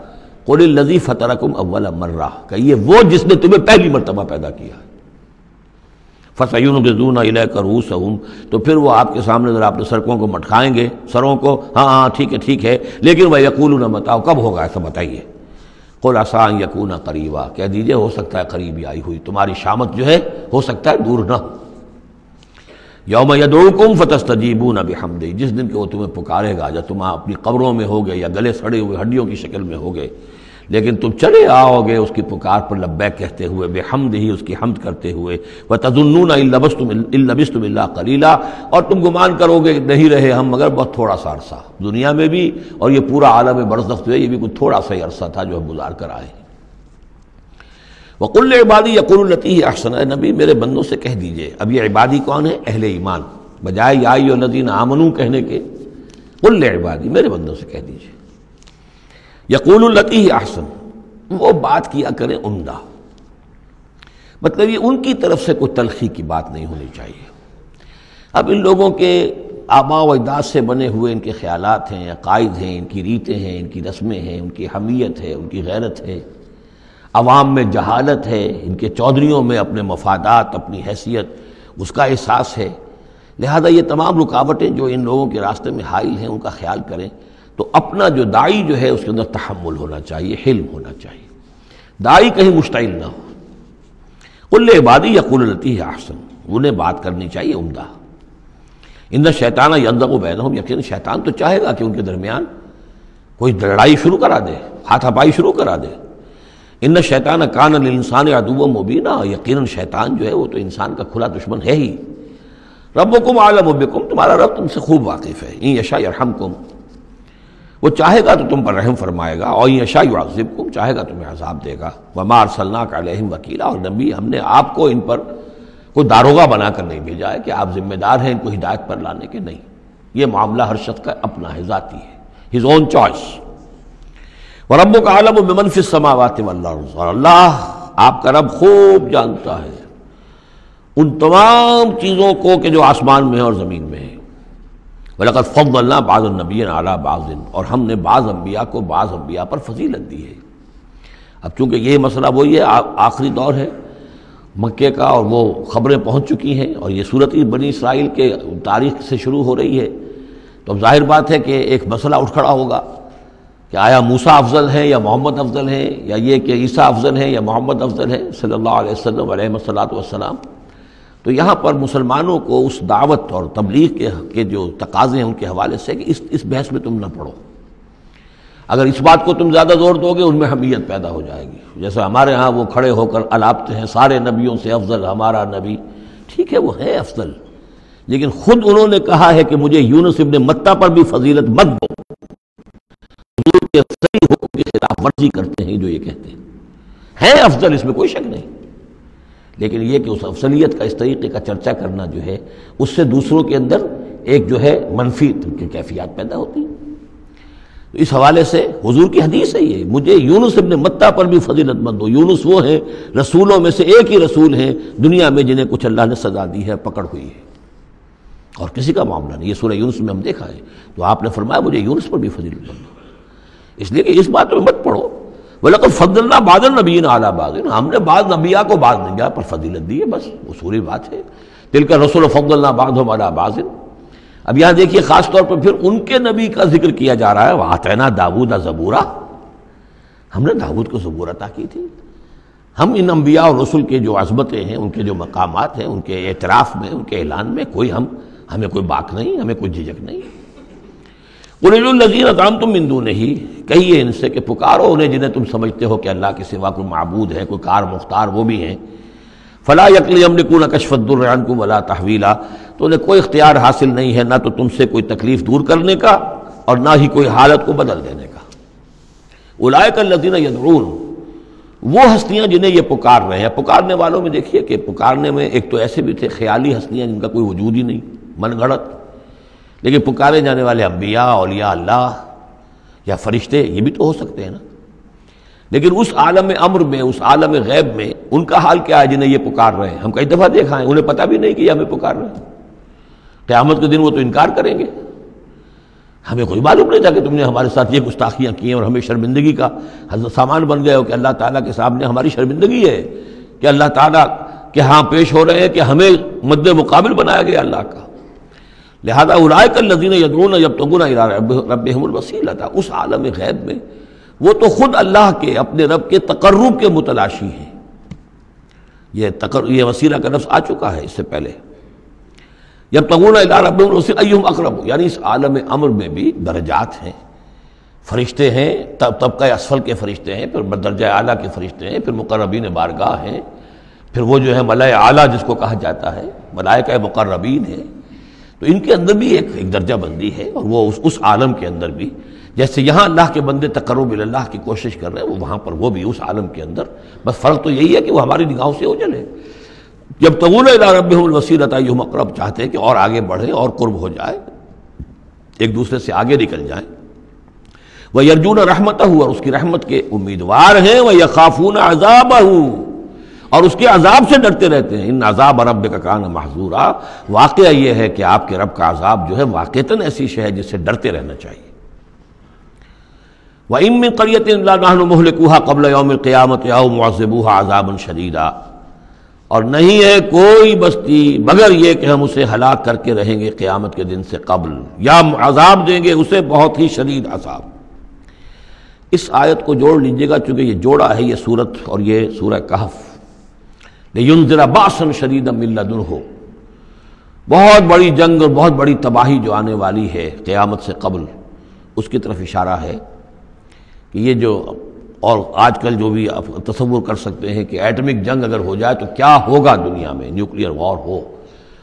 قل الذی فطرکم اول مرہ، کہیے وہ جس نے تمہیں پہلی مرتبہ پیدا کیا. فَسَيُنْغِضُونَ إِلَيْكَ رُؤُوسَهُمْ، تو پھر وہ آپ کے سامنے ذرا اپنے سرکوں کو مٹکائیں گے، سروں کو، ہاں ٹھیک ہے، لیکن وَيَقُولُونَ مَتَىٰ، کب ہوگا ایسا بتائیے. قُلْ عَسَىٰ أَن يَكُونَ قَرِيبًا، کہہ دیجئے ہو سکتا ہے قریب ہی آئی ہوئی، تمہاری شامت جو ہے ہو سکتا ہے دور نہ. یوم یدعوکم فتستجیبون بحمدہ، جس دن کہ وہ تمہیں پکارے گا جب تم اپنی قبروں میں ہوگے یا گلے سڑے ہوئے ہڈیوں کی شکل میں ہوگے، لیکن تم چلے آؤ گے اس کی پکار پر لبیک کہتے ہوئے، بحمدہ، اس کی حمد کرتے ہوئے، وتظنون ان لبثتم الا قلیلا، اور تم گمان کرو گے کہ نہیں رہے ہم مگر بہت تھوڑا سا عرصہ، دنیا میں بھی اور یہ پورا عالم برزخ جو ہے یہ بھی کچھ تھوڑا سا ہی عرصہ تھا جو ہم گزار کر آئے ہیں۔ وَقُلْ لِعِبَادِي يَقُولُوا الَّتِي هِيَ أَحْسَنُ، اے نبی میرے بندوں سے کہہ دیجئے، اب یہ عبادی کون ہے؟ اہل ایمان، بجائے یا ایھا الذین آمنوا کہنے کے قُلْ لِعِبَادِي میرے بندوں سے کہہ دیجئے، يَقُولُوا الَّتِي هِيَ أَحْسَنُ، وہ بات کیا کریں عمدہ، مطلب یہ ان کی طرف سے کوئی تلخی کی بات نہیں ہونی چاہیے۔ اب ان لوگوں کے آباء و اجداد سے بنے ہوئے ان کے خیالات ہیں، عقائد ہیں، ان کی ریتیں ہیں، ان کی رسمیں ہیں، ان کی حمیت ہے، ان کی غیرت ہے، عوام میں جہالت ہے، ان کے چودھریوں میں اپنے مفادات، اپنی حیثیت، اس کا احساس ہے، لہذا یہ تمام رکاوٹیں جو ان لوگوں کے راستے میں حائل ہیں ان کا خیال کریں تو اپنا جو داعی جو ہے اس کے اندر تحمل ہونا چاہیے، حلم ہونا چاہیے، داعی کہیں مشتعل نہ ہو۔ قل لعبادی یقولوا التی ہی احسن، انہیں بات کرنی چاہیے عمدہ۔ ان الشیطان ینزغ بینہم، یقین شیطان تو چاہے گا کہ ان کے درمیان کوئی لڑائی شروع کرا دے، ہاتھا پائی شروع کرا دے۔ ان الشیطان کان للانسان عدوا مبینا، یقیناً شیطان جو ہے وہ تو انسان کا کھلا دشمن ہے ہی۔ ربکم اعلم بکم، تمہارا رب تم سے خوب واقف ہے۔ ان یشاء یرحمکم، وہ چاہے گا تو تم پر رحم فرمائے گا، اور ان یشاء یعذبکم، چاہے گا تمہیں عذاب دے گا۔ وما ارسلناک علیہم وکیلا، اور نبی ہم نے آپ کو ان پر کوئی داروغہ بنا کر نہیں بھیجا ہے کہ آپ ذمہ دار ہیں ان کو ہدایت پر لانے کے، نہیں، یہ معاملہ ہر شخص کا اپنا ہے، ذاتی ہے، his own choice۔ وَرَبُّكَ أَعْلَمُ بِمَنْ فِي السَّمَاوَاتِ وَالْأَرْضِ، اور اللہ آپ کا رب خوب جانتا ہے ان تمام چیزوں کو کہ جو آسمان میں ہے اور زمین میں ہے۔ وَلَقَدْ فَضَّلْنَا بَعْضَ النَّبِيِّينَ عَلَىٰ بَعْضٍ، اور ہم نے بعض انبیاء کو بعض انبیاء پر فضیلت دی ہے۔ اب چونکہ یہ مسئلہ وہی ہے، آخری دور ہے مکے کا اور وہ خبریں پہنچ چکی ہیں اور یہ صورت بنی اسرائیل کے تاریخ سے شروع ہو رہی ہے، تو اب ظاہر بات ہے کہ ایک مسئلہ اٹھ کھڑا ہوگا کہ آیا موسیٰ افضل ہیں یا محمد افضل ہیں، یا یہ کہ عیسیٰ افضل ہیں یا محمد افضل ہیں صلی اللہ علیہ وسلم علیہ الصلوۃ والسلام۔ تو یہاں پر مسلمانوں کو اس دعوت اور تبلیغ کے جو تقاضے ہیں ان کے حوالے سے کہ اس بحث میں تم نہ پڑو، اگر اس بات کو تم زیادہ زور دو گے ان میں حمیت پیدا ہو جائے گی، جیسے ہمارے ہاں وہ کھڑے ہو کر الاپتے ہیں سارے نبیوں سے افضل ہمارا نبی، ٹھیک ہے وہ ہے افضل، لیکن خود انہوں نے کہا ہے کہ مجھے یونس ابن متہ پر بھی فضیلت مت دو، حضور کے صحیح حکم کی خلاف ورزی کرتے ہیں جو یہ کہتے ہیں افضل، اس میں کوئی شک نہیں، لیکن یہ کہ اس افضلیت کا اس طریقے کا چرچا کرنا جو ہے اس سے دوسروں کے اندر ایک جو ہے منفی کیفیات پیدا ہوتی ہیں۔ تو اس حوالے سے حضور کی حدیث ہے یہ، مجھے یونس ابن متہ پر بھی فضیلت مت دو، یونس وہ ہیں رسولوں میں سے ایک ہی رسول ہیں دنیا میں جنہیں کچھ اللہ نے سزا دی ہے، پکڑ ہوئی ہے، اور کسی کا معاملہ نہیں، یہ سورہ یونس میں ہم دیکھا ہے، تو آپ نے فرمایا مجھے یونس پر بھی فضیلت مت دو، اس لیے کہ اس بات میں مت پڑھو وَلَقَدْ فَضَّلْنَا بَعْضَ النَّبِيِّينَ عَلَىٰ بَعْضٍ، ہم نے بعض انبیاء کو بعض انبیاء پر فضیلت دی ہے، بس اصولی بات ہے، تِلْكَ الرُّسُلُ فَضَّلْنَا بَعْضَهُمْ عَلَىٰ بَعْضٍ۔ اب یہاں دیکھیے خاص طور پر پھر ان کے نبی کا ذکر کیا جا رہا ہے، وَآتَيْنَا دَاوُودَ زَبُورًا، ہم نے داؤد کو زبور عطا کی تھی۔ ہم ان انبیاء اور رسل کے جو عظمتیں ہیں، ان کے جو مقامات ہیں، ان کے اعتراف میں، ان کے اعلان میں ہمیں کوئی باک نہیں، ہمیں کوئی جھجک نہیں۔ قُلِ ادْعُوا الَّذِينَ زَعَمْتُم مِّن دُونِهِ، کہیے ان سے کہ پکارو انہیں جنہیں تم سمجھتے ہو کہ اللہ کے سوا کوئی معبود ہے، کوئی کار مختار وہ بھی ہیں۔ فَلَا يَمْلِكُونَ كَشْفَ الضُّرِّ عَنكُمْ وَلَا تَحْوِيلًا، تو انہیں کوئی اختیار حاصل نہیں ہے نہ تو تم سے کوئی تکلیف دور کرنے کا اور نہ ہی کوئی حالت کو بدل دینے کا۔ اولئک الذین یدعون، وہ ہستیاں جنہیں یہ پکار رہے ہیں، پکارنے والوں میں دیکھیے کہ پکارنے میں ایک تو ایسے بھی تھے خیالی ہستیاں جن کا کوئی وجود ہی نہیں، من گھڑت، لیکن پکارے جانے والے انبیاء، اولیاء اللہ یا فرشتے یہ بھی تو ہو سکتے ہیں نا، لیکن اس عالم امر میں، اس عالم غیب میں ان کا حال کیا ہے جنہیں یہ پکار رہے ہیں؟ ہم کئی دفعہ دیکھا ہے انہیں پتہ بھی نہیں کہ یہ ہمیں پکار رہے ہیں، قیامت کے دن وہ تو انکار کریں گے، ہمیں کوئی معلوم نہیں تھا کہ تم نے ہمارے ساتھ یہ گستاخیاں کی ہیں اور ہمیں شرمندگی کا سامان بن گئے ہو، کہ اللہ تعالیٰ کے سامنے ہماری شرمندگی ہے کہ اللہ تعالیٰ کے ہاں پیش ہو رہے ہیں کہ ہمیں مد مقابل بنایا گیا اللہ کا۔ لہذا اولئک الذین یدعون یبتغون الی ربہم الوسیلۃ، اس عالم غیب میں وہ تو خود اللہ کے اپنے رب کے تقرب کے متلاشی ہیں۔ یہ وسیلہ کا لفظ آ چکا ہے اس سے پہلے، یبتغون الی ربہم الوسیلۃ ایہم اقرب، یعنی اس عالم امر میں بھی درجات ہیں، فرشتے ہیں، طبقہ اسفل کے فرشتے ہیں، پھر درجہ اعلیٰ کے فرشتے ہیں، پھر مقربین بارگاہ ہیں، پھر وہ جو ہے ملائے اعلیٰ جس کو کہا جاتا ہے، ملائکہ مقربین ہیں. تو ان کے اندر بھی ایک درجہ بندی ہے، اور وہ اس عالم کے اندر بھی جیسے یہاں اللہ کے بندے تقرب اللہ کی کوشش کر رہے ہیں، وہ وہاں پر وہ بھی اس عالم کے اندر، بس فرق تو یہی ہے کہ وہ ہماری نگاہوں سے اوجھل ہے. یبتغون الی ربہم الوسیلۃ ایہم اقرب، چاہتے ہیں کہ اور آگے بڑھیں اور قرب ہو جائے، ایک دوسرے سے آگے نکل جائیں. وَيَرْجُونَ رَحْمَتَهُ، اور اس کی رحمت کے امیدوار ہیں. وَيَخَافُونَ عَذَابَهُ، اور اس کے عذاب سے ڈرتے رہتے ہیں. ان عذاب ربک کان محذورا، واقعہ یہ ہے کہ آپ کے رب کا عذاب جو ہے واقعتاً ایسی شے ہے جس سے ڈرتے رہنا چاہیے. وَإِن مِّن قَرْيَةٍ إِلَّا نَحْنُ مُهْلِكُوهَا قَبْلَ يَوْمِ الْقِيَامَةِ أَوْ مُعَذِّبُوهَا عَذَابًا شَدِيدًا، اور نہیں ہے کوئی بستی مگر یہ کہ ہم اسے ہلاک کر کے رہیں گے قیامت کے دن سے قبل، یا عذاب دیں گے اسے بہت ہی شدید عذاب. اس آیت کو جوڑ لیجئے گا، چونکہ یہ جوڑا ہے یہ سورت اور یہ سورہ کہف. لِيُنذِرَ بَأْسًا شَدِيدًا مِّن لَّدُنْهُ، بہت بڑی جنگ اور بہت بڑی تباہی جو آنے والی ہے قیامت سے قبل، اس کی طرف اشارہ ہے کہ یہ جو، اور آج کل جو بھی آپ تصور کر سکتے ہیں کہ ایٹمک جنگ اگر ہو جائے تو کیا ہوگا دنیا میں، نیوکلیئر وار ہو،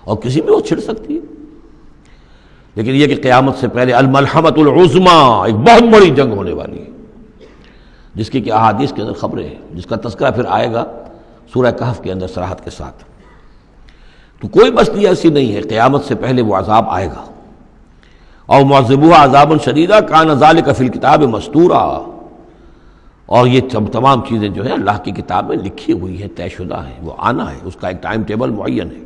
اور کسی بھی وہ چھڑ سکتی ہے. لیکن یہ کہ قیامت سے پہلے الملحمۃ العظمیٰ، ایک بہت بڑی جنگ ہونے والی ہے، جس کی کہ احادیث کے اندر خبریں ہیں، جس کا تذکرہ پھر آئے گا سورہ کہف کے اندر صراحت کے ساتھ. تو کوئی بستی ایسی نہیں ہے، قیامت سے پہلے وہ عذاب آئے گا. اور معذبوها عذابا شدیدا کان ذلک فی الکتاب مستورا، اور یہ تمام چیزیں جو ہیں اللہ کی کتاب میں لکھی ہوئی ہیں، طے شدہ ہیں، وہ آنا ہے، اس کا ایک ٹائم ٹیبل معین ہے.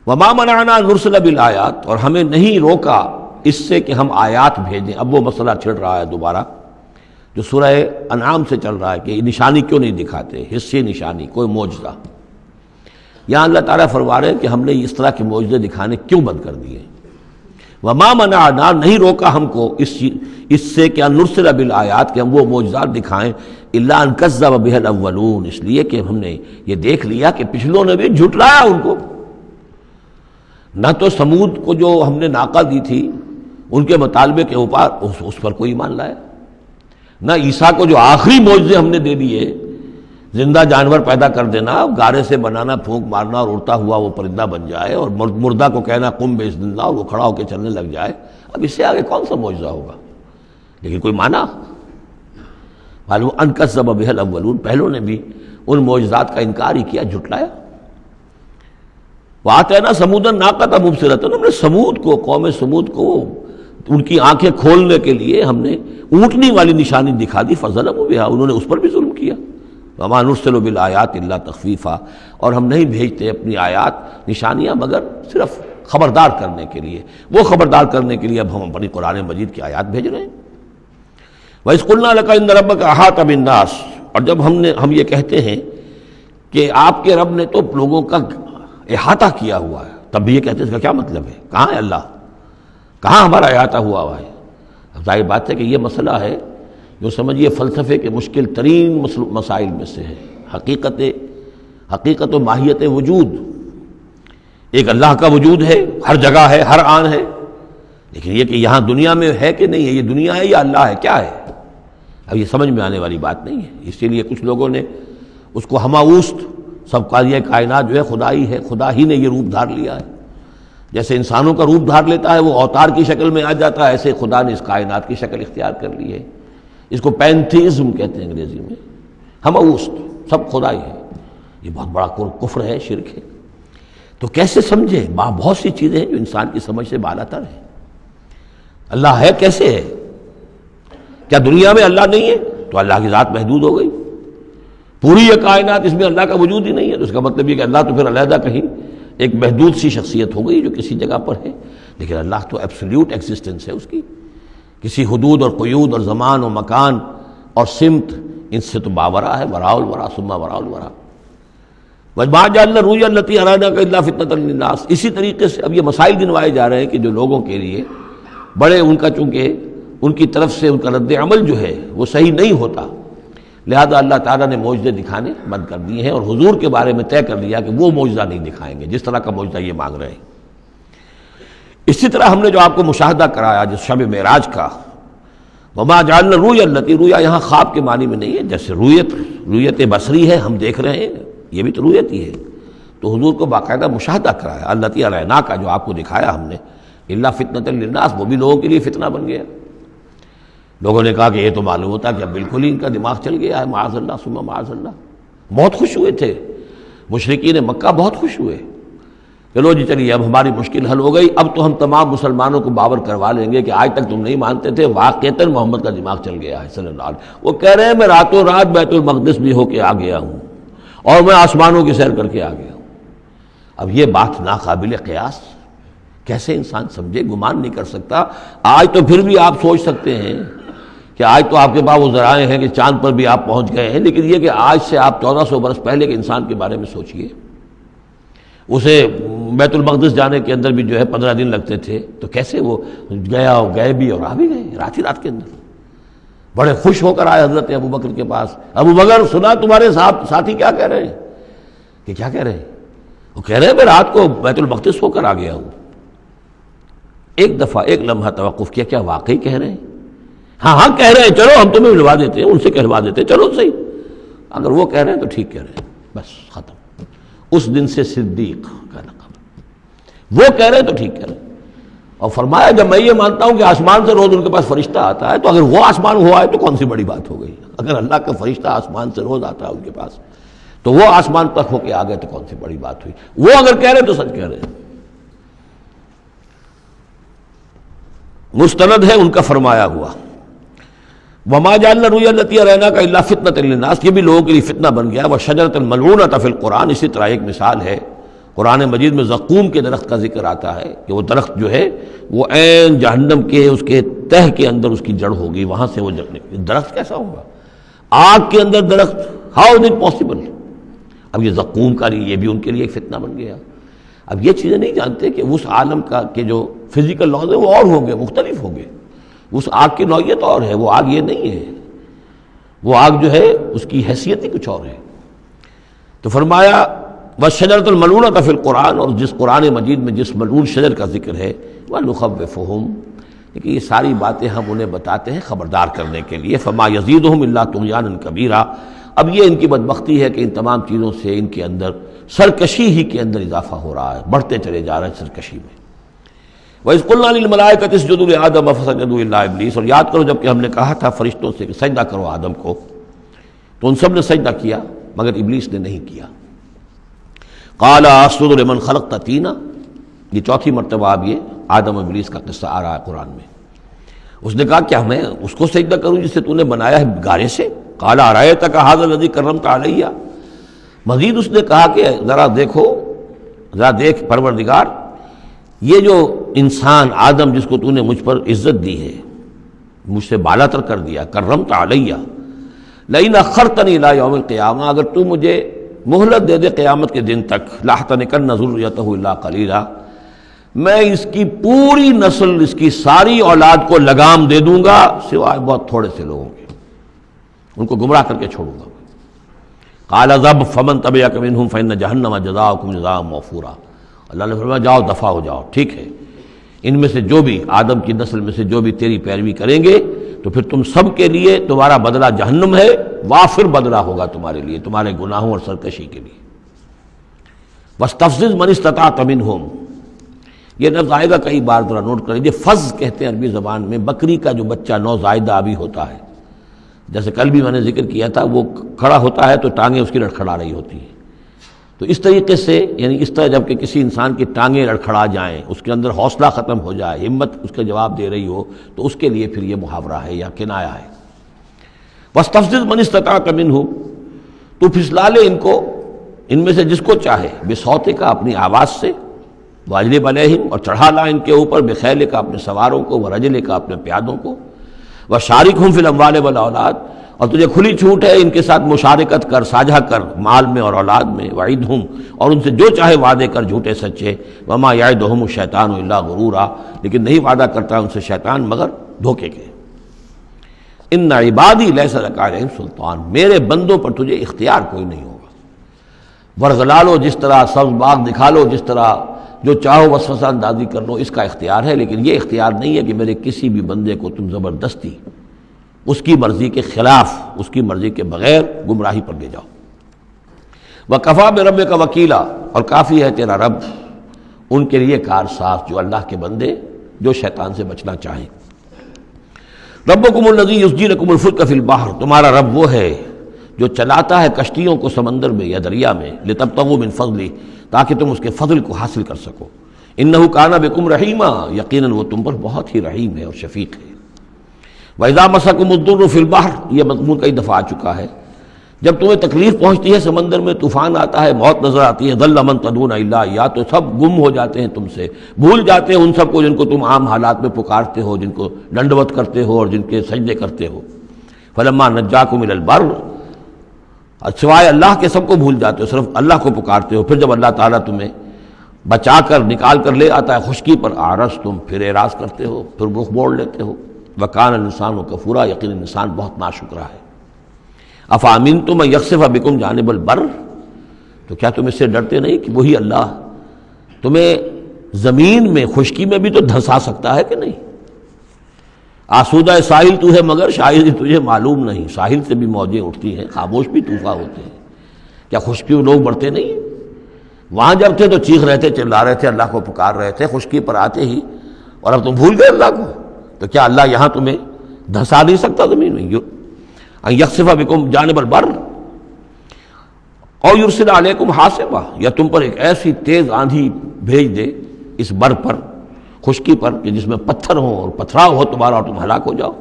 وما منعنا ان نرسل بالآیات، اور ہمیں نہیں روکا اس سے کہ ہم آیات بھیجیں. اب وہ مسئلہ چھڑ رہا ہے دوبارہ جو سورہ انعام سے چل رہا ہے کہ نشانی کیوں نہیں دکھاتے، حصے نشانی، کوئی معجزہ. یہاں اللہ تعالیٰ فرما رہے ہیں کہ ہم نے اس طرح کے معجزے دکھانے کیوں بند کر دیے. وما منعنا، نہیں روکا ہم کو اس سے کہ ان نرسل بالآیات، کہ ہم وہ معجزات دکھائیں، الا ان کذب بها الاولون، اس لیے کہ ہم نے یہ دیکھ لیا کہ پچھلوں نے بھی جھٹلایا ان کو. نہ تو سمود کو جو ہم نے ناقہ دی تھی ان کے مطالبے کے اوپر اس پر کوئی ایمان لایا، نہ عیسیٰ کو جو آخری معجزے ہم نے دے دیے، زندہ جانور پیدا کر دینا، گارے سے بنانا، پھونک مارنا اور اڑتا ہوا وہ پرندہ بن جائے، اور مردہ کو کہنا قم باذن اللہ اور وہ کھڑا ہو کے چلنے لگ جائے. اب اس سے آگے کون سا معجزہ ہوگا؟ لیکن کوئی مانا. معلوم ان کذب بها الاولون، پہلوں نے بھی ان معجزات کا انکار ہی کیا، جھٹلایا. وآتینا ثمود الناقۃ مبصرۃ، ہم نے سمود کو، قوم سمود کو ان کی آنکھیں کھولنے کے لیے ہم نے اونٹنی والی نشانی دکھا دی. فظلموا بها، انہوں نے اس پر بھی ظلم کیا. وما نرسل بالآیات الا تخفیفا، اور ہم نہیں بھیجتے اپنی آیات، نشانیاں، مگر صرف خبردار کرنے کے لیے. وہ خبردار کرنے کے لیے اب ہم اپنی قرآن مجید کی آیات بھیج رہے ہیں. وَإِذْ قُلْنَا لَكَ إِنَّ رَبَّكَ أَحَاطَ بِالنَّاسِ، اور جب ہم یہ کہتے ہیں کہ آپ کے رب نے تو لوگوں کا احاطہ کیا ہوا ہے، تب بھی یہ کہتے ہیں اس کا کیا مطلب ہے؟ کہاں ہے اللہ؟ کہاں ہمارا احاطہ ہوا ہے؟ اب ظاہر بات ہے کہ یہ مسئلہ ہے جو سمجھیے فلسفے کے مشکل ترین مسائل میں سے ہے. حقیقت و ماہیت وجود. ایک اللہ کا وجود ہے، ہر جگہ ہے، ہر آن ہے، لیکن یہ کہ یہاں دنیا میں ہے کہ نہیں ہے، یہ دنیا ہے یا اللہ ہے، کیا ہے؟ اب یہ سمجھ میں آنے والی بات نہیں ہے. اسی لیے کچھ لوگوں نے اس کو ہماوست، سب کا یہ کائنات جو ہے خدائی ہے، خدا ہی نے یہ روپ دھار لیا ہے. جیسے انسانوں کا روپ دھار لیتا ہے، وہ اوتار کی شکل میں آ جاتا ہے، ایسے خدا نے اس کائنات کی شکل اختیار کر لی ہے. اس کو پینتھیزم کہتے ہیں انگریزی میں، ہماوست، سب خدائی ہے. یہ بہت بڑا کفر ہے، شرک ہے. تو کیسے سمجھے؟ بہت سی چیزیں ہیں جو انسان کی سمجھ سے بالا تر ہیں. اللہ ہے کیسے ہے؟ کیا دنیا میں اللہ نہیں ہے تو اللہ کی ذات محدود ہو گئی؟ پوری یہ کائنات، اس میں اللہ کا وجود ہی نہیں ہے تو اس کا مطلب یہ کہ اللہ تو پھر علیحدہ کہیں ایک محدود سی شخصیت ہو گئی جو کسی جگہ پر ہے. لیکن اللہ تو ایبسلیوٹ ایگزسٹنس ہے اس کی، کسی حدود اور قیود اور زمان و مکان اور سمت، ان سے تو باورا ہے. وراء الورا ثم وراء الورا. وما جعلنا الرؤيا التي أريناك إلا فتنة للناس. اسی طریقے سے اب یہ مسائل گنوائے جا رہے ہیں کہ جو لوگوں کے لیے بڑے ان کا، چونکہ ان کی طرف سے ان کا رد عمل جو ہے وہ صحیح نہیں ہوتا، لہذا اللہ تعالیٰ نے معجزے دکھانے بند کر دیے ہیں، اور حضور کے بارے میں طے کر لیا کہ وہ معجزہ نہیں دکھائیں گے جس طرح کا معجزہ یہ مانگ رہے ہیں. اسی طرح ہم نے جو آپ کو مشاہدہ کرایا جس شب معراج کا، وما جعلنا الرؤیا التي، رؤیا یہاں خواب کے معنی میں نہیں ہے، جیسے رؤیت بصری ہے، ہم دیکھ رہے ہیں، یہ بھی تو رؤیت ہی ہے، تو حضور کو باقاعدہ مشاہدہ کرایا، التي اریناک کا جو آپ کو دکھایا ہم نے، الا فتنۃ للناس، وہ بھی لوگوں کے لیے فتنہ بن گیا۔ لوگوں نے کہا کہ یہ تو معلوم ہوتا ہے کہ اب بالکل ہی ان کا دماغ چل گیا ہے، معاذ اللہ ثم معاذ اللہ۔ بہت خوش ہوئے تھے مشرکین مکہ، بہت خوش ہوئے، چلو جی چلیے اب ہماری مشکل حل ہو گئی، اب تو ہم تمام مسلمانوں کو باور کروا لیں گے کہ آج تک تم نہیں مانتے تھے، واقعتاً محمد کا دماغ چل گیا ہے صلی اللہ علیہ وسلم۔ وہ کہہ رہے ہیں میں راتوں رات بیت المقدس بھی ہو کے آ گیا ہوں اور میں آسمانوں کی سیر کر کے آ گیا ہوں۔ اب یہ بات ناقابل قیاس، کیسے انسان سمجھے، گمان نہیں کر سکتا۔ آج تو پھر بھی آپ سوچ سکتے ہیں کہ آج تو آپ کے پاس وہ ذرائع ہیں کہ چاند پر بھی آپ پہنچ گئے ہیں، لیکن یہ کہ آج سے آپ 1400 برس پہلے کے انسان کے بارے میں سوچئے، اسے بیت المقدس جانے کے اندر بھی جو ہے 15 دن لگتے تھے، تو کیسے وہ گیا اور گئے بھی اور آ بھی گئے رات ہی رات کے اندر۔ بڑے خوش ہو کر آئے حضرت ابو بکر کے پاس، ابو بکر سنا تمہارے ساتھی کیا کہہ رہے ہیں؟ کہ کیا کہہ رہے ہیں؟ وہ کہہ رہے ہیں میں رات کو بیت المقدس ہو کر آ گیا ہوں۔ ایک دفعہ ایک لمحہ توقف کیا، کیا واقعی کہہ رہے ہیں؟ ہاں کہہ رہے ہیں، چلو ہم تمہیں ملوا دیتے ہیں، ان سے کہلوا دیتے ہیں، چلو صحیح، اگر وہ کہہ رہے ہیں تو ٹھیک کہہ رہے ہیں، بس ختم۔ اس دن سے صدیق کا لقب، وہ کہہ رہے ہیں تو ٹھیک کہہ رہے ہیں۔ اور فرمایا جب میں یہ مانتا ہوں کہ آسمان سے روز ان کے پاس فرشتہ آتا ہے، تو اگر وہ آسمان ہوا ہے تو کون سی بڑی بات ہو گئی؟ اگر اللہ کا فرشتہ آسمان سے روز آتا ہے ان کے پاس، تو وہ آسمان تک ہو کے آ گئے تو کون سی بڑی بات ہوئی؟ وہ اگر کہہ رہے ہیں تو سچ کہہ رہے ہیں۔ مستند ہے ان کا فرمایا ہوا، وما جعلنا الرؤیا التي اریناک الا فتنۃ للناس، یہ بھی لوگوں کے لیے فتنہ بن گیا۔ وشجرۃ ملعونۃ فی القرآن، اسی طرح ایک مثال ہے قرآن مجید میں زقوم کے درخت کا ذکر آتا ہے کہ وہ درخت جو ہے وہ عین جہنم کے اس کے تہ کے اندر اس کی جڑ ہوگی، وہاں سے وہ درخت کیسا ہوگا؟ آگ کے اندر درخت، ہاؤ از اٹ پاسبل؟ اب یہ زقوم کا یہ بھی ان کے لیے ایک فتنہ بن گیا۔ اب یہ چیزیں نہیں جانتے کہ اس عالم کا کہ جو فزیکل لاز ہے وہ اور ہوں گے، مختلف ہوں گے، اس آگ کی نوعیت اور ہے، وہ آگ یہ نہیں ہے، وہ آگ جو ہے اس کی حیثیت ہی کچھ اور ہے۔ تو فرمایا وَالشَّجَرَةُ الْمَلْعُونَةَ فِي الْقُرْآنِ، اور جس قرآن مجید میں جس ملعون شجر کا ذکر ہے، وَنُخَوِّفُهُمْ، لیکن یہ ساری باتیں ہم انہیں بتاتے ہیں خبردار کرنے کے لیے، فَمَا يَزِيدُهُمْ إِلَّا طُغْيَانًا كَبِيرًا۔ اب یہ ان کی بدبختی ہے کہ ان تمام چیزوں سے ان کے اندر سرکشی ہی کے اندر اضافہ ہو رہا ہے، بڑھتے چلے جا رہے ہیں سرکشی میں۔ وَإِذْ قُلْنَا لِلْمَلَائِكَةِ اسْجُدُوا لِآدَمَ فَسَجَدُوا إِلَّا إِبْلِيسَ، اور یاد کرو جب کہ ہم نے کہا تھا فرشتوں سے کہ سجدہ کرو آدم کو، تو ان سب نے سجدہ کیا مگر ابلیس نے نہیں کیا۔ قَالَ أَسْجُدُ لِمَنْ خَلَقْتَ طِينًا، یہ چوتھی مرتبہ اب یہ آدم ابلیس کا قصہ آ رہا ہے قرآن میں۔ اس نے کہا کیا میں اس کو سجدہ کروں جسے تو نے بنایا ہے گارے سے؟ قَالَ أَرَأَيْتَكَ هَذَا الَّذِي كَرَّمْتَ عَلَيَّ، مزید اس نے کہا کہ ذرا دیکھو، ذرا دیکھ پروردگار، یہ جو انسان آدم جس کو تو نے مجھ پر عزت دی ہے، مجھ سے بالا تر کر دیا، کرمت علیہ، لئن اخرتنی الی یوم القیامہ، اگر تو مجھے مہلت دے دے قیامت کے دن تک، لاحتنکن ذریتہ الا قلیلا، میں اس کی پوری نسل، اس کی ساری اولاد کو لگام دے دوں گا سوائے بہت تھوڑے سے لوگوں کے، ان کو گمراہ کر کے چھوڑوں گا۔ قال ذب فمن تبعک منہم فإن جہنم جزاؤکم جزاء موفورا، اللہ نے فرمایا جاؤ دفع ہو جاؤ، ٹھیک ہے، ان میں سے جو بھی آدم کی نسل میں سے جو بھی تیری پیروی کریں گے تو پھر تم سب کے لیے تمہارا بدلہ جہنم ہے، وافر بدلہ ہوگا تمہارے لیے، تمہارے گناہوں اور سرکشی کے لیے۔ وَاسْتَفْزِزْ مَنِ اسْتَطَعْتَ مِنْهُمْ، یہ لفظ آئے گا کئی بار، ذرا نوٹ کر لیجیے۔ فز کہتے ہیں عربی زبان میں بکری کا جو بچہ نوزائیدہ ابھی ہوتا ہے، جیسے کل بھی میں نے ذکر کیا تھا، وہ کھڑا ہوتا ہے تو ٹانگیں اس کی لڑکھڑا رہی ہوتی ہیں، تو اس طریقے سے یعنی اس طرح جب کہ کسی انسان کی ٹانگیں لڑکھڑا جائیں، اس کے اندر حوصلہ ختم ہو جائے، ہمت اس کا جواب دے رہی ہو، تو اس کے لیے پھر یہ محاورہ ہے یا کنایہ ہے۔ وَاسْتَفْزِزْ مَنِ اسْتَطَعْتَ مِنْهُمْ، تو پھسلا لے ان کو، ان میں سے جس کو چاہے، بِصَوْتِكَ، اپنی آواز سے، وَأَجْلِبْ عَلَيْهِمْ، اور چڑھا لا ان کے اوپر، بِخَيْلِكَ، اپنے سواروں کو، وَرَجْلِكَ، اپنے پیادوں کو، وَشَارِكْهُمْ فِي الْأَمْوَالِ وَالْأَوْلَادِ، اور تجھے کھلی چھوٹ ہے ان کے ساتھ مشارکت کر، ساجھا کر مال میں اور اولاد میں، وعدہم، اور ان سے جو چاہے وعدے کر جھوٹے سچے، وما یعدہم الشیطان الا غرورا، لیکن نہیں وعدہ کرتا ان سے شیطان مگر دھوکے کے۔ ان عبادی لیس لک علیہم سلطان، میرے بندوں پر تجھے اختیار کوئی نہیں ہوگا۔ ورغلا لو، جس طرح سبز باغ دکھا لو، جس طرح جو چاہو وسوسہ اندازی کر لو، اس کا اختیار ہے، لیکن یہ اختیار نہیں ہے کہ میرے کسی بھی بندے کو تم زبردستی اس کی مرضی کے خلاف، اس کی مرضی کے بغیر گمراہی پر لے جاؤ۔ وَكَفَىٰ بِرَبِّكَ وَكِيلًا، اور کافی ہے تیرا رب ان کے لیے کارساز جو اللہ کے بندے جو شیطان سے بچنا چاہیں۔ ربکم الذی یسجی لکم الفلک فی البحر، تمہارا رب وہ ہے جو چلاتا ہے کشتیوں کو سمندر میں یا دریا میں، لتبتغوا من فضلہ، تاکہ تم اس کے فضل کو حاصل کر سکو۔ انہ کان بکم رحیما، یقیناً وہ تم پر بہت ہی رحیم ہے اور شفیق ہے۔ وَإِذَا مَسَكُمُ الضُّرُّ فِي الْبَحْرِ، یہ مضمون کئی دفعہ آ چکا ہے، جب تمہیں تکلیف پہنچتی ہے سمندر میں، طوفان آتا ہے، موت نظر آتی ہے، ضل من تدعون الا اياه، تو سب گم ہو جاتے ہیں تم سے، بھول جاتے ہیں ان سب کو جن کو تم عام حالات میں پکارتے ہو، جن کو ڈنڈوت کرتے ہو اور جن کے سجدے کرتے ہو۔ فلما نجاکم الى البر، سوائے اللہ کے سب کو بھول جاتے ہو، صرف اللہ کو پکارتے ہو۔ پھر جب اللہ تعالیٰ تمہیں بچا کر نکال کر لے آتا ہے خشکی پر، آرس تم پھر اعراض کرتے ہو، پھر رخ موڑ لیتے ہو۔ وکان الانسان کفورا، یقیناً انسان بہت ناشکرا ہے۔ افامنتم ان یخسف بکم جانب البر، تو کیا تم اس سے ڈرتے نہیں کہ وہی اللہ تمہیں زمین میں خشکی میں بھی تو دھنسا سکتا ہے کہ نہیں؟ آسودہ ساحل تو ہے مگر شاید تجھے معلوم نہیں، ساحل سے بھی موجیں اٹھتی ہیں، خاموش بھی طوفان ہوتے ہیں، کیا خشکی میں لوگ مرتے نہیں؟ وہاں جب تھے تو چیخ رہے تھے، چلا رہے تھے، اللہ کو پکار رہے تھے، خشکی پر آتے ہی، اور اب تم بھول گئے اللہ کو، تو کیا اللہ یہاں تمہیں دھنسا نہیں سکتا زمین میں؟ ان یخسف بکم جانب البر اور یرسل علیکم حاصبا، یا تم پر ایک ایسی تیز آندھی بھیج دے اس بر پر، خشکی پر، کہ جس میں پتھر ہوں اور پتھراؤ ہو تمہارا اور تم ہلاک ہو جاؤ۔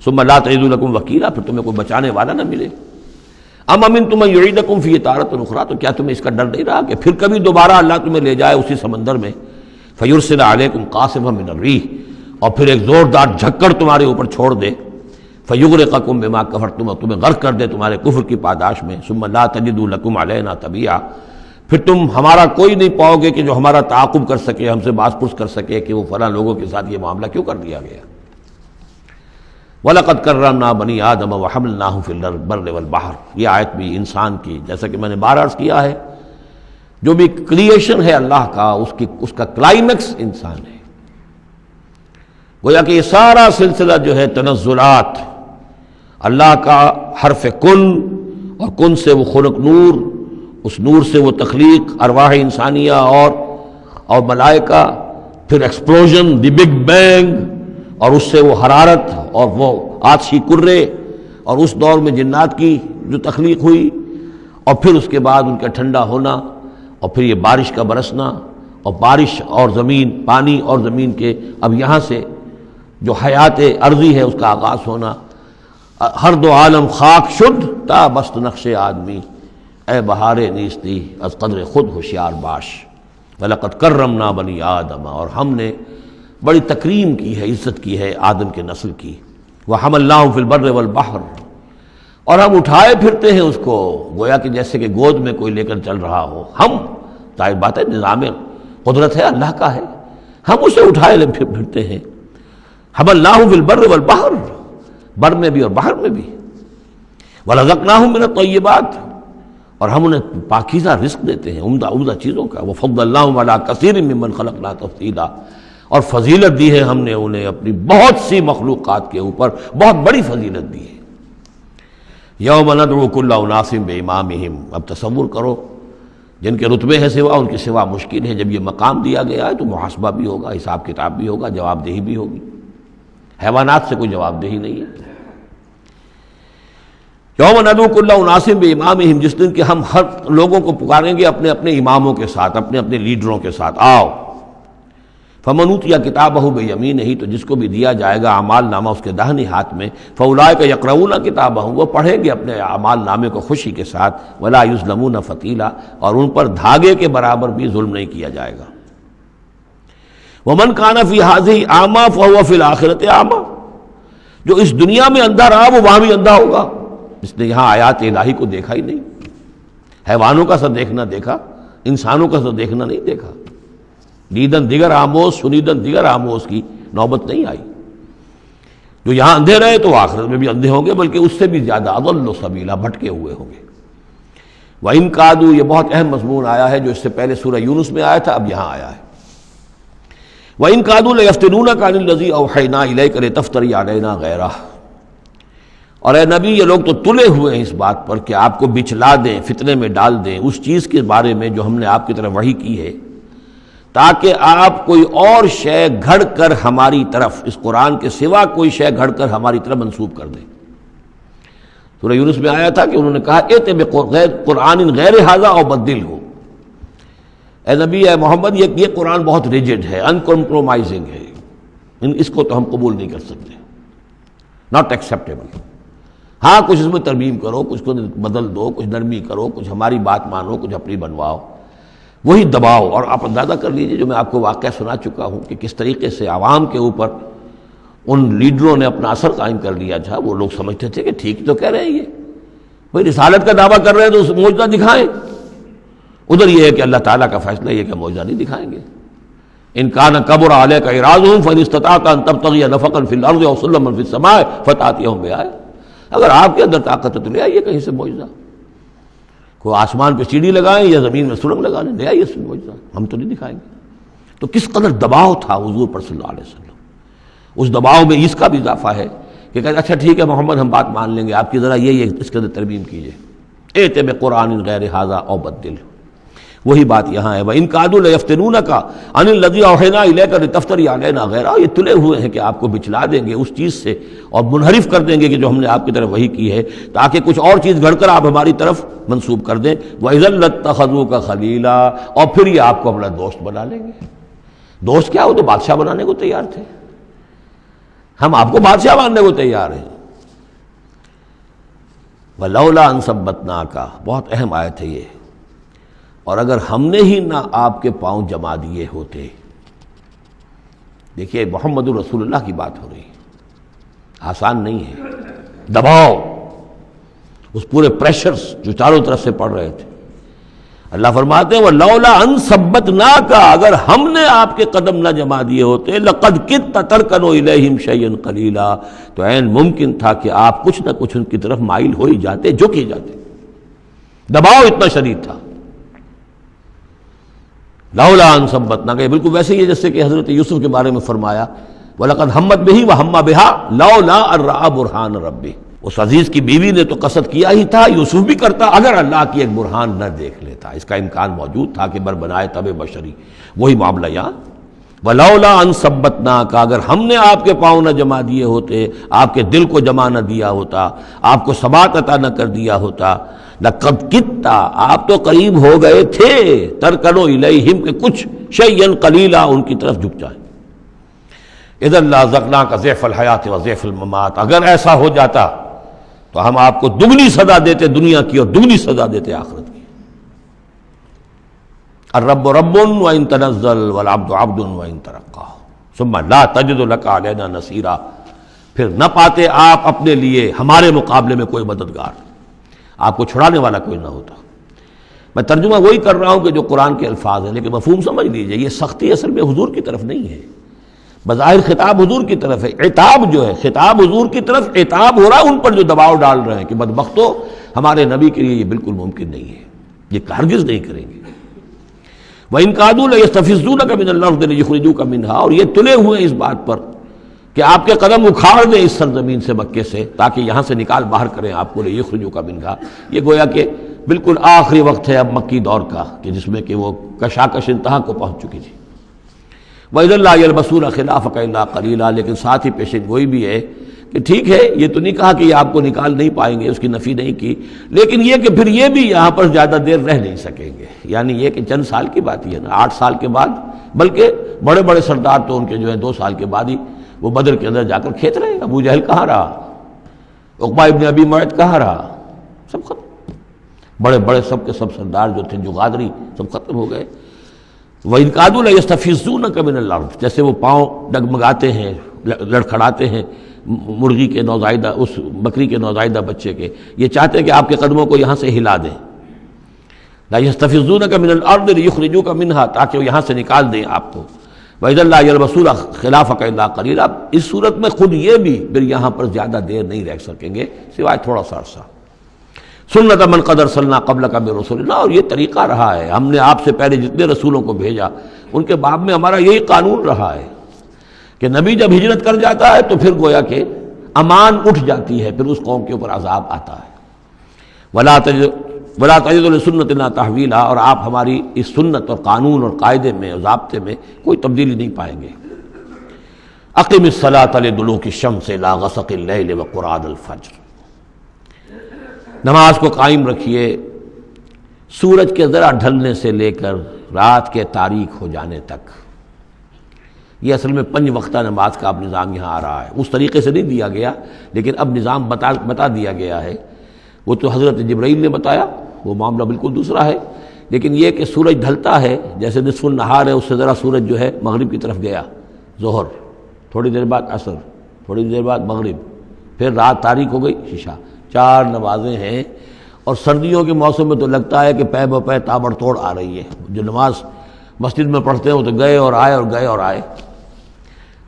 ثم لا تجدوا لکم وکیلا، پھر تمہیں کوئی بچانے والا نہ ملے۔ ام امنتم ان یعیدکم فیہ تارۃ اخری، تو کیا تمہیں اس کا ڈر نہیں رہا کہ پھر کبھی دوبارہ اللہ تمہیں لے جائے اسی سمندر میں؟ فیرسل علیکم قاصفا من الریح، اور پھر ایک زوردار جھکڑ تمہارے اوپر چھوڑ دے، فیغرقکم بما کفرتم، اور تمہیں غرق کر دے تمہارے کفر کی پاداش میں۔ ثم لا تجدوا لکم علینا تبیعا، پھر تم ہمارا کوئی نہیں پاؤ گے کہ جو ہمارا تعاقب کر سکے، ہم سے باز پرس کر سکے کہ وہ فلاں لوگوں کے ساتھ یہ معاملہ کیوں کر دیا گیا۔ وَلَقَدْ كَرَّمْنَا بَنِي آدَمَ وَحَمَلْنَاهُمْ فِي الْبَرِّ وَالْبَحْرِ، یہ آیت بھی انسان کی، جیسا کہ میں نے بار عرض کیا ہے، جو بھی کریشن ہے اللہ کا، اس کا کلائمیکس انسان ہے۔ گویا کہ یہ سارا سلسلہ جو ہے تنزلات، اللہ کا حرف کن، اور کن سے وہ خلق نور، اس نور سے وہ تخلیق ارواح انسانیہ اور ملائکہ، پھر ایکسپلوژن، دی بگ بینگ، اور اس سے وہ حرارت اور وہ آتشی کرے، اور اس دور میں جنات کی جو تخلیق ہوئی، اور پھر اس کے بعد ان کا ٹھنڈا ہونا، اور پھر یہ بارش کا برسنا، اور بارش اور زمین، پانی اور زمین کے اب یہاں سے جو حیات ارضی ہے اس کا آغاز ہونا۔ ہر دو عالم خاک شد تا بست نقش آدمی، اے بہار نیستی از قدر خود ہوشیار باش۔ وَلَقَدْ كَرَّمْنَا بَنِي آدَمَ، اور ہم نے بڑی تکریم کی ہے، عزت کی ہے آدم کے نسل کی۔ وَحَمَلْنَاهُمْ فِي الْبَرِّ وَالْبَحْرِ، اور ہم اٹھائے پھرتے ہیں اس کو، گویا کہ جیسے کہ گود میں کوئی لے کر چل رہا ہو۔ ہم، ظاہر بات ہے نظام قدرت ہے اللہ کا ہے، ہم اسے اٹھائے پھرتے ہیں۔ حَمَلْنَاهُمْ فِي الْبَرِّ وَالْبَحْرِ، بر میں بھی اور بحر میں بھی۔ وَرَزَقْنَاهُمْ مِنَ الطَّيِّبَاتِ، اور ہم انہیں پاکیزہ رزق دیتے ہیں، عمدہ چیزوں کا۔ وَفَضَّلْنَاهُمْ عَلَىٰ كَثِيرٍ مِّمَّنْ خَلَقْنَا تَفْضِيلًا، اور فضیلت دی ہے ہم نے انہیں اپنی بہت سی مخلوقات کے اوپر، بہت بڑی فضیلت دی ہے۔ یوم ندعو کل اناس بامامہم، اب تصور کرو جن کے رتبے ہیں سوا، ان کی سوا مشکل ہے، جب یہ مقام دیا گیا ہے تو محاسبہ بھی ہوگا، حساب کتاب بھی ہوگا، جواب دہی بھی ہوگی۔ حیوانات سے کوئی جواب دہی نہیں ہے۔ یوم ندعو کل اناس بامامہم، جس دن کہ ہم ہر لوگوں کو پکاریں گے اپنے اپنے اماموں کے ساتھ، اپنے اپنے لیڈروں کے ساتھ، آؤ۔ فمن اوتي کتابہ بیمینہ، تو جس کو بھی دیا جائے گا اعمال نامہ اس کے داہنے ہاتھ میں، فاولئک یقرؤون کتابہ، وہ پڑھیں گے اپنے اعمال نامے کو خوشی کے ساتھ، ولا یظلمون فتیلا، اور ان پر دھاگے کے برابر بھی ظلم نہیں کیا جائے گا۔ ومن کان فی ہذہ اعمی فہو فی الآخرۃ اعمی، جو اس دنیا میں اندھا رہا وہ وہاں بھی اندھا ہوگا، اس نے یہاں آیات الہی کو دیکھا ہی نہیں، حیوانوں کا سا دیکھنا دیکھا، انسانوں کا سا دیکھنا نہیں دیکھا۔ دیدن دیگر آموز، سنیدن دیگر آموز کی نوبت نہیں آئی۔ جو یہاں اندھے رہے تو آخرت میں بھی اندھے ہوں گے، بلکہ اس سے بھی زیادہ اضل سبیلا، بھٹکے ہوئے ہوں گے۔ وَإِن كَادُوا، یہ بہت اہم مضمون آیا ہے جو اس سے پہلے سورہ یونس میں آیا تھا، اب یہاں آیا ہے۔ وَإِن كَادُوا لَيَفْتِنُونَكَ عَنِ الَّذِي أَوْحَيْنَا إِلَيْكَ لِتَفْتَرِيَ عَلَيْنَا غَيْرَهُ، اور اے نبی یہ لوگ تو تلے ہوئے ہیں اس بات پر کہ آپ کو بچلا دیں، فتنے میں ڈال دیں اس چیز کے بارے میں جو ہم نے آپ کی طرف وحی کی ہے، تاکہ آپ کوئی اور شے گھڑ کر ہماری طرف، اس قرآن کے سوا کوئی شے گھڑ کر ہماری طرف منسوب کر دیں۔ سورہ یونس میں آیا تھا کہ انہوں نے کہا ائت بقرآن غیر ھذا او بدلہ، اے نبی اے محمد یہ قرآن بہت ریجڈ ہے، ان کمپرومائزنگ ہے، اس کو تو ہم قبول نہیں کر سکتے، ناٹ ایکسیپٹیبل۔ ہاں کچھ اس میں ترمیم کرو، کچھ کو بدل دو، کچھ نرمی کرو، کچھ ہماری بات مانو، کچھ اپنی بنواؤ، وہی دباؤ۔ اور آپ اندازہ کر لیجئے جو میں آپ کو واقعہ سنا چکا ہوں کہ کس طریقے سے عوام کے اوپر ان لیڈروں نے اپنا اثر قائم کر لیا تھا۔ وہ لوگ سمجھتے تھے کہ ٹھیک تو کہہ رہے ہیں یہ، بھائی رسالت کا دعویٰ کر رہے ہیں تو معجزہ دکھائیں۔ ادھر یہ ہے کہ اللہ تعالیٰ کا فیصلہ یہ کہ معجزہ نہیں دکھائیں گے۔ ان کان کبر علیک اعراضهم فان استطعت ان تبتغي نفقا في الارض او سلما في السماء فتاتيهم بآية، اگر آپ کے اندر طاقت ہے تو لے آئیے کہیں سے معجزہ، کوئی آسمان پہ سیڑھی لگائیں یا زمین میں سرنگ لگا لیں، لے آئیے اس میں معجزہ، ہم تو نہیں دکھائیں گے۔ تو کس قدر دباؤ تھا حضور پر صلی اللہ علیہ وسلم۔ اس دباؤ میں اس کا بھی اضافہ ہے کہ کہتے اچھا ٹھیک ہے محمد ہم بات مان لیں گے آپ کی، ذرا یہ اس کے اندر ترمیم کیجیے، ائت بقرآن غیر ھذا او بدلہ۔ وہی بات یہاں ہے، وَإِن كَادُوا لَيَفْتِنُونَكَ عَنِ الَّذِي أَوْحَيْنَا إِلَيْكَ لِتَفْتَرِيَ عَلَيْنَا غَيْرَهُ، یہ تلے ہوئے ہیں کہ آپ کو بچلا دیں گے اس چیز سے اور منحرف کر دیں گے کہ جو ہم نے آپ کی طرف وحی کی ہے، تاکہ کچھ اور چیز گھڑ کر آپ ہماری طرف منسوب کر دیں۔ وَإِذًا لَاتَّخَذُوكَ خَلِيلًا، اور پھر یہ آپ کو اپنا دوست بنا لیں گے۔ دوست کیا، وہ تو بادشاہ بنانے کو تیار تھے، ہم آپ کو بادشاہ بنانے کو تیار ہیں۔ وَلَوْلَا أَن ثَبَّتْنَاكَ، بہت اہم آیت ہے یہ، اور اگر ہم نے ہی نہ آپ کے پاؤں جما دیے ہوتے۔ دیکھیے محمد رسول اللہ کی بات ہو رہی ہے، آسان نہیں ہے، دباؤ، اس پورے پریشرز جو چاروں طرف سے پڑ رہے تھے۔ اللہ فرماتے ہیں وَلَوْلَا أَن ثَبَّتْنَاكَ، اگر ہم نے آپ کے قدم نہ جما دیے ہوتے، لَقَدْ كِدتَّ تَرْكَنُ إِلَيْهِمْ شَيْئًا قَلِيلًا، تو عین ممکن تھا کہ آپ کچھ نہ کچھ ان کی طرف مائل ہو ہی جاتے، جھک ہی جاتے۔ دباؤ اتنا شدید تھا۔ لولا ان ثبتناک، بالکل ویسے ہی جیسے کہ حضرت یوسف کے بارے میں فرمایا وَلَقَدْ هَمَّتْ بِهِ وَهَمَّ بِهَا لَوْلَا أَن رَأَىٰ بُرْهَانَ رَبِّهِ، اس عزیز کی بیوی نے تو قصد کیا ہی تھا، یوسف بھی کرتا، اگر اللہ کی ایک برہان نہ دیکھ لیتا، اس کا امکان موجود تھا کہ بر بنائے تب بشری، وہی معاملہ یہاں۔ وَلَوْلَا أَن ثَبَّتْنَاكَ، اگر ہم نے آپ کے پاؤں نہ جما دیے ہوتے، آپ کے دل کو جما نہ دیا ہوتا، آپ کو ثبات عطا نہ کر دیا ہوتا، لَقَدْ كِدتَّ، آپ تو قریب ہو گئے تھے، تَرْكَنُ إِلَيْهِمْ کہ کچھ شَيْئًا قَلِيلًا ان کی طرف جھک جائیں۔ اِذًا لَأَذَقْنَاكَ ضِعْفَ الْحَيَاةِ وَضِعْفَ الْمَمَاتِ، اگر ایسا ہو جاتا تو ہم آپ کو دگنی سزا دیتے دنیا کی اور دگنی سزا دیتے آخرت کی۔ الرب رب وإن تنزل والعبد عبد وإن ترقى ثم لا تجد لك علينا نصيرا، پھر نہ پاتے آپ اپنے لیے ہمارے مقابلے میں کوئی مددگار، آپ کو چھڑانے والا کوئی نہ ہوتا۔ میں ترجمہ وہی کر رہا ہوں کہ جو قرآن کے الفاظ ہیں، لیکن مفہوم سمجھ لیجئے، یہ سختی اصل میں حضور کی طرف نہیں ہے، بظاہر خطاب حضور کی طرف ہے، عتاب جو ہے خطاب حضور کی طرف، عتاب ہو رہا ہے ان پر جو دباؤ ڈال رہے ہیں کہ بدبختو، ہمارے نبی کے لیے یہ بالکل ممکن نہیں ہے، یہ ہرگز نہیں کریں گے۔ وَإِن كَادُوا لَيَسْتَفِزُّونَكَ مِنَ الْأَرْضِ لِيُخْرِجُوكَ مِنْهَا، اور یہ تلے ہوئے ہیں اس بات پر کہ آپ کے قدم اکھاڑ دیں اس سرزمین سے، مکے سے، تاکہ یہاں سے نکال باہر کریں آپ کو، لِيُخْرِجُوكَ مِنْهَا، یہ گویا کہ بالکل آخری وقت ہے اب مکی دور کا کہ جس میں کہ وہ کشاکش انتہا کو پہنچ چکی تھی۔ وَإِذًا لَا يَلْبَسُونَ خِلَافَكَ إِلَّا قَلِيلًا، لیکن ساتھ ہی پیشن گوئی بھی ہے کہ ٹھیک ہے یہ تو نہیں کہا کہ یہ آپ کو نکال نہیں پائیں گے، اس کی نفی نہیں کی، لیکن یہ کہ پھر یہ بھی یہاں پر زیادہ دیر رہ نہیں سکیں گے، یعنی یہ کہ چند سال کی بات ہی ہے نا، 8 سال کے بعد، بلکہ بڑے بڑے سردار تو ان کے جو ہے 2 سال کے بعد ہی وہ بدر کے اندر جا کر کھیت رہے، ابو جہل کہاں رہا، عقبہ ابن ابی معیط کہاں رہا، سب ختم، بڑے بڑے سب کے سب سردار جو تھے جو غادری سب ختم ہو گئے۔ وَإِن كَادُوا لَيَسْتَفِزُّونَكَ مِنَ الْأَرْضِ، جیسے وہ پاؤں ڈگمگاتے ہیں، لڑکھڑاتے ہیں مرغی کے نوزائیدہ، اس بکری کے نوزائیدہ بچے کے، یہ چاہتے ہیں کہ آپ کے قدموں کو یہاں سے ہلا دیں، لا يستفزونك من الارض ليخرجوك منها، تاکہ وہ یہاں سے نکال دیں آپ کو۔ وَإِذًا لَا يَلْبَسُونَ خِلَافَكَ إِلَّا قَلِيلًا، اس صورت میں خود یہ بھی پھر یہاں پر زیادہ دیر نہیں رہ سکیں گے سوائے تھوڑا سا عرصہ۔ سنت من قد ارسلنا قبلک من رسلنا، اور یہ طریقہ رہا ہے، ہم نے آپ سے پہلے جتنے رسولوں کو بھیجا ان کے باب میں ہمارا یہی قانون رہا ہے کہ نبی جب ہجرت کر جاتا ہے تو پھر گویا کہ امان اٹھ جاتی ہے، پھر اس قوم کے اوپر عذاب آتا ہے۔ وَلَا تَجِدُ لِسُنَّتِنَا تَحْوِيلًا، اور آپ ہماری اس سنت اور قانون اور قاعدے میں اور ضابطے میں کوئی تبدیلی نہیں پائیں گے۔ اقم الصلاۃ لدلوک الشمس الی غسق اللیل وقرآن الفجر، نماز کو قائم رکھیے سورج کے ذرا ڈھلنے سے لے کر رات کے تاریک ہو جانے تک۔ یہ اصل میں 5 وقتہ نماز کا اب نظام یہاں آ رہا ہے، اس طریقے سے نہیں دیا گیا لیکن اب نظام بتا دیا گیا ہے۔ وہ تو حضرت جبرائیل نے بتایا، وہ معاملہ بالکل دوسرا ہے، لیکن یہ کہ سورج ڈھلتا ہے، جیسے نصف النہار ہے، اس سے ذرا سورج جو ہے مغرب کی طرف گیا، ظہر، تھوڑی دیر بعد عصر، تھوڑی دیر بعد مغرب، پھر رات تاریک ہو گئی، عشاء۔ 4 نمازیں ہیں، اور سردیوں کے موسم میں تو لگتا ہے کہ پے بپے تابڑ توڑ آ رہی ہے۔ جو نماز مسجد میں پڑھتے ہیں وہ تو گئے اور آئے اور گئے اور آئے،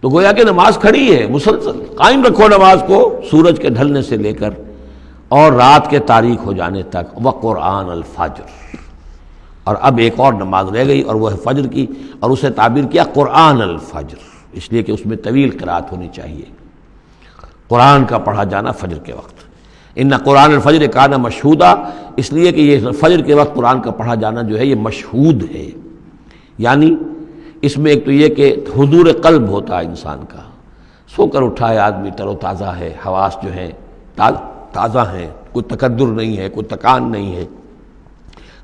تو گویا کہ نماز کھڑی ہے مسلسل۔ قائم رکھو نماز کو سورج کے ڈھلنے سے لے کر اور رات کے تاریک ہو جانے تک، وقرآن الفجر۔ اور اب ایک اور نماز رہ گئی اور وہ ہے فجر کی، اور اسے تعبیر کیا قرآن الفجر، اس لیے کہ اس میں طویل قرات ہونی چاہیے، قرآن کا پڑھا جانا فجر کے وقت۔ ان قرآن الفجر کان مشہودا، اس لیے کہ یہ فجر کے وقت قرآن کا پڑھا جانا جو ہے یہ مشہود ہے، یعنی اس میں ایک تو یہ کہ حضور قلب ہوتا ہے انسان کا، سو کر اٹھا ہے آدمی، تر و تازہ ہے، حواس جو ہیں تازہ ہیں، کوئی تکدر نہیں ہے، کوئی تکان نہیں ہے،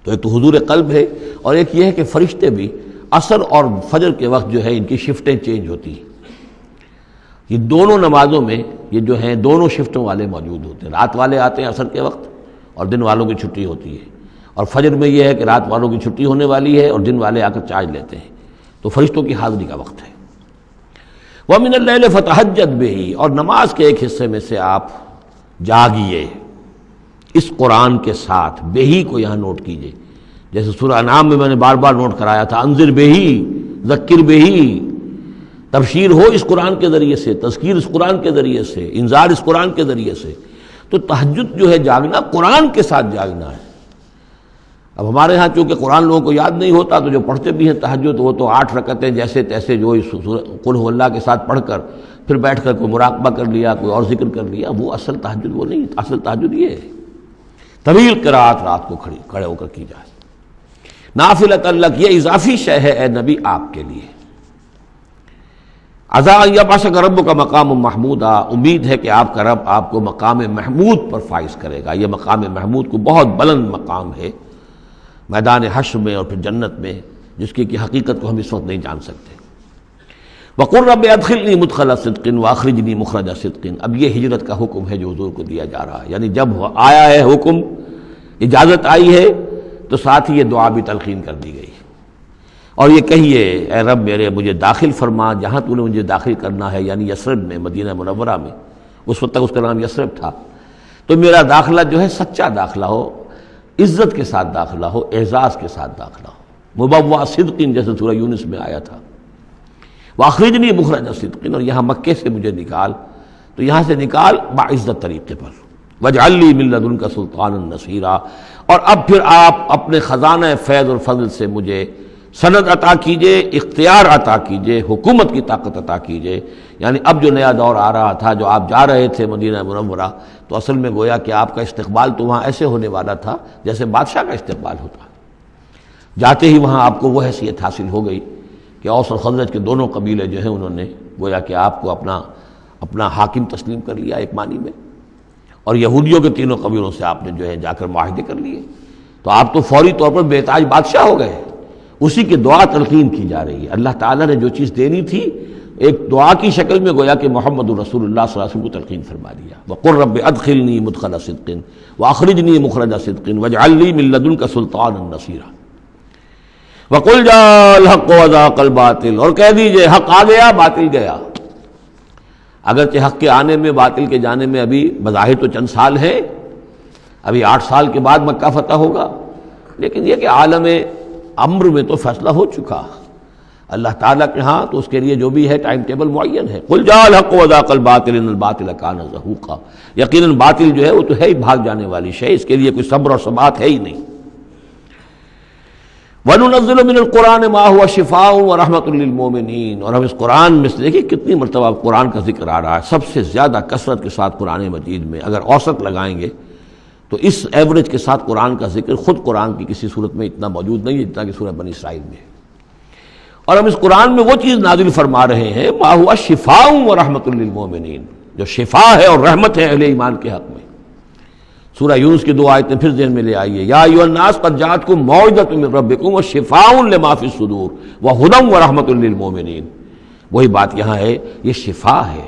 تو ایک تو حضور قلب ہے، اور ایک یہ ہے کہ فرشتے بھی عصر اور فجر کے وقت جو ہے ان کی شفٹیں چینج ہوتی ہیں۔ یہ دونوں نمازوں میں یہ جو ہیں دونوں شفٹوں والے موجود ہوتے ہیں، رات والے آتے ہیں عصر کے وقت اور دن والوں کی چھٹی ہوتی ہے، اور فجر میں یہ ہے کہ رات والوں کی چھٹی ہونے والی ہے اور دن والے آ کر چارج لیتے ہیں، تو فرشتوں کی حاضری کا وقت ہے۔ وَمِنَ اللَّيْلِ فَتَهَجَّدْ بِهِ، اور نماز کے ایک حصے میں سے آپ جاگیے اس قرآن کے ساتھ، بہی کو یہاں نوٹ کیجئے، جیسے سورہ انعام میں نے بار بار نوٹ کرایا تھا، انذر بہی ذکر بہی، تبشیر ہو اس قرآن کے ذریعے سے، تذکیر اس قرآن کے ذریعے سے، انذار اس قرآن کے ذریعے سے۔ تو تہجد جو ہے جاگنا قرآن کے ساتھ جاگنا ہے۔ اب ہمارے ہاں چونکہ قرآن لوگوں کو یاد نہیں ہوتا، تو جو پڑھتے بھی ہیں تہجد وہ تو 8 رکعتیں جیسے تیسے جو قل هو اللہ کے ساتھ پڑھ کر پھر بیٹھ کر کوئی مراقبہ کر لیا، کوئی اور ذکر کر لیا، وہ اصل تہجد وہ نہیں، اصل تہجد یہ ہے طویل قرات رات کو کھڑے ہو کر کی جائے۔ نافلۃ لک، یہ اضافی شے ہے اے نبی آپ کے لیے۔ عسیٰ ان یبعثک ربک مقام محمودا، امید ہے کہ آپ کا رب آپ کو مقام محمود پر فائز کرے گا۔ یہ مقام محمود کو بہت بلند مقام ہے میدان حشر میں اور پھر جنت میں، جس کی حقیقت کو ہم اس وقت نہیں جان سکتے۔ وَقُلْ رَبِّ أَدْخِلْنِي مُدْخَلَ صِدْقٍ وَأَخْرِجْنِي مُخْرَجَ صِدْقٍ، اب یہ ہجرت کا حکم ہے جو حضور کو دیا جا رہا ہے، یعنی جب آیا ہے حکم، اجازت آئی ہے، تو ساتھ ہی یہ دعا بھی تلقین کر دی گئی، اور یہ کہیے اے رب میرے مجھے داخل فرما جہاں تو نے مجھے داخل کرنا ہے، یعنی یثرب میں، مدینہ منورہ میں، اس وقت تک اس کا نام یثرب تھا، تو میرا داخلہ جو ہے سچا داخلہ ہو، عزت کے ساتھ داخلہ ہو، اعزاز کے ساتھ داخلہ ہو، مبوع صدق، جیسے سورہ یونس میں آیا تھا، وَأَخْرِجْنِي مُخْرَجَ صِدْقٍ، اور یہاں مکے سے مجھے نکال، تو یہاں سے نکال باعزت طریقے پر، وَاجْعَلْ لِي مِن لَّدُنْكَ سُلْطَانًا نَصِيرًا، اور اب پھر آپ اپنے خزانہ فیض اور فضل سے مجھے سند عطا کیجئے، اختیار عطا کیجئے، حکومت کی طاقت عطا کیجئے۔ یعنی اب جو نیا دور آ رہا تھا، جو آپ جا رہے تھے مدینہ منورہ، تو اصل میں گویا کہ آپ کا استقبال تو وہاں ایسے ہونے والا تھا جیسے بادشاہ کا استقبال ہوتا۔ جاتے ہی وہاں آپ کو وہ حیثیت حاصل ہو گئی کہ اوس اور خزرج کے دونوں قبیلے جو ہیں انہوں نے گویا کہ آپ کو اپنا حاکم تسلیم کر لیا ایک معنی میں، اور یہودیوں کے تینوں قبیلوں سے آپ نے جو ہے جا کر معاہدے کر لیے، تو آپ تو فوری طور پر بے تاج بادشاہ ہو گئے۔ اسی کی دعا تلقین کی جا رہی ہے، اللہ تعالیٰ نے جو چیز دینی تھی ایک دعا کی شکل میں گویا کہ محمد رسول اللہ صلی اللہ علیہ وسلم کو تلقین فرما دیا۔ وَقُلْ رَبِّ أَدْخِلْنِي مُدْخَلَ صِدْقٍ وَأَخْرِجْنِي مُخْرَجَ صِدْقٍ وَاجْعَلْ لِي مِن لَّدُنْكَ سُلْطَانًا نَصِيرًا وَقُلْ جَاءَ الْحَقُّ وَزَهَقَ الْبَاطِلُ، اور کہہ دیجئے حق آ گیا باطل گیا۔ اگرچہ حق کے آنے میں باطل کے جانے میں ابھی بظاہر تو چند سال ہیں، ابھی 8 سال کے بعد مکہ فتح ہوگا، لیکن یہ کہ عالم امر میں تو فیصلہ ہو چکا اللہ تعالیٰ کے ہاں، تو اس کے لیے جو بھی ہے ٹائم ٹیبل معین ہے۔ قل جاء الحق وزهق الباطل ان الباطل کان زہوقا، یقیناً باطل جو ہے وہ تو ہے ہی بھاگ جانے والی شے، اس کے لیے کوئی صبر اور ثبات ہے ہی نہیں۔ وَنُنَزِّلُ مِنَ الْقُرْآنِ مَا هُوَ شِفَاءٌ وَرَحْمَةٌ لِّلْمُؤْمِنِينَ، اور ہم اس قرآن میں سے دیکھیے کتنی مرتبہ قرآن کا ذکر آ رہا ہے، سب سے زیادہ کثرت کے ساتھ قرآن مجید میں اگر اوسط لگائیں گے تو اس ایوریج کے ساتھ قرآن کا ذکر خود قرآن کی کسی صورت میں اتنا موجود نہیں ہے جتنا کہ سورہ بنی اسرائیل میں ہے۔ اور ہم اس قرآن میں وہ چیز نازل فرما رہے ہیں ما هو شفاء ورحمۃ للمؤمنین، جو شفا ہے اور رحمت ہے اہل ایمان کے حق میں۔ سورہ یونس کی 2 آیتیں پھر ذہن میں لے آئیے، یا ایھا الناس قد جاءتکم موعظۃ من ربکم وشفاء لما فی الصدور وہدی ورحمۃ للمؤمنین۔ وہی بات یہاں ہے، یہ شفا ہے،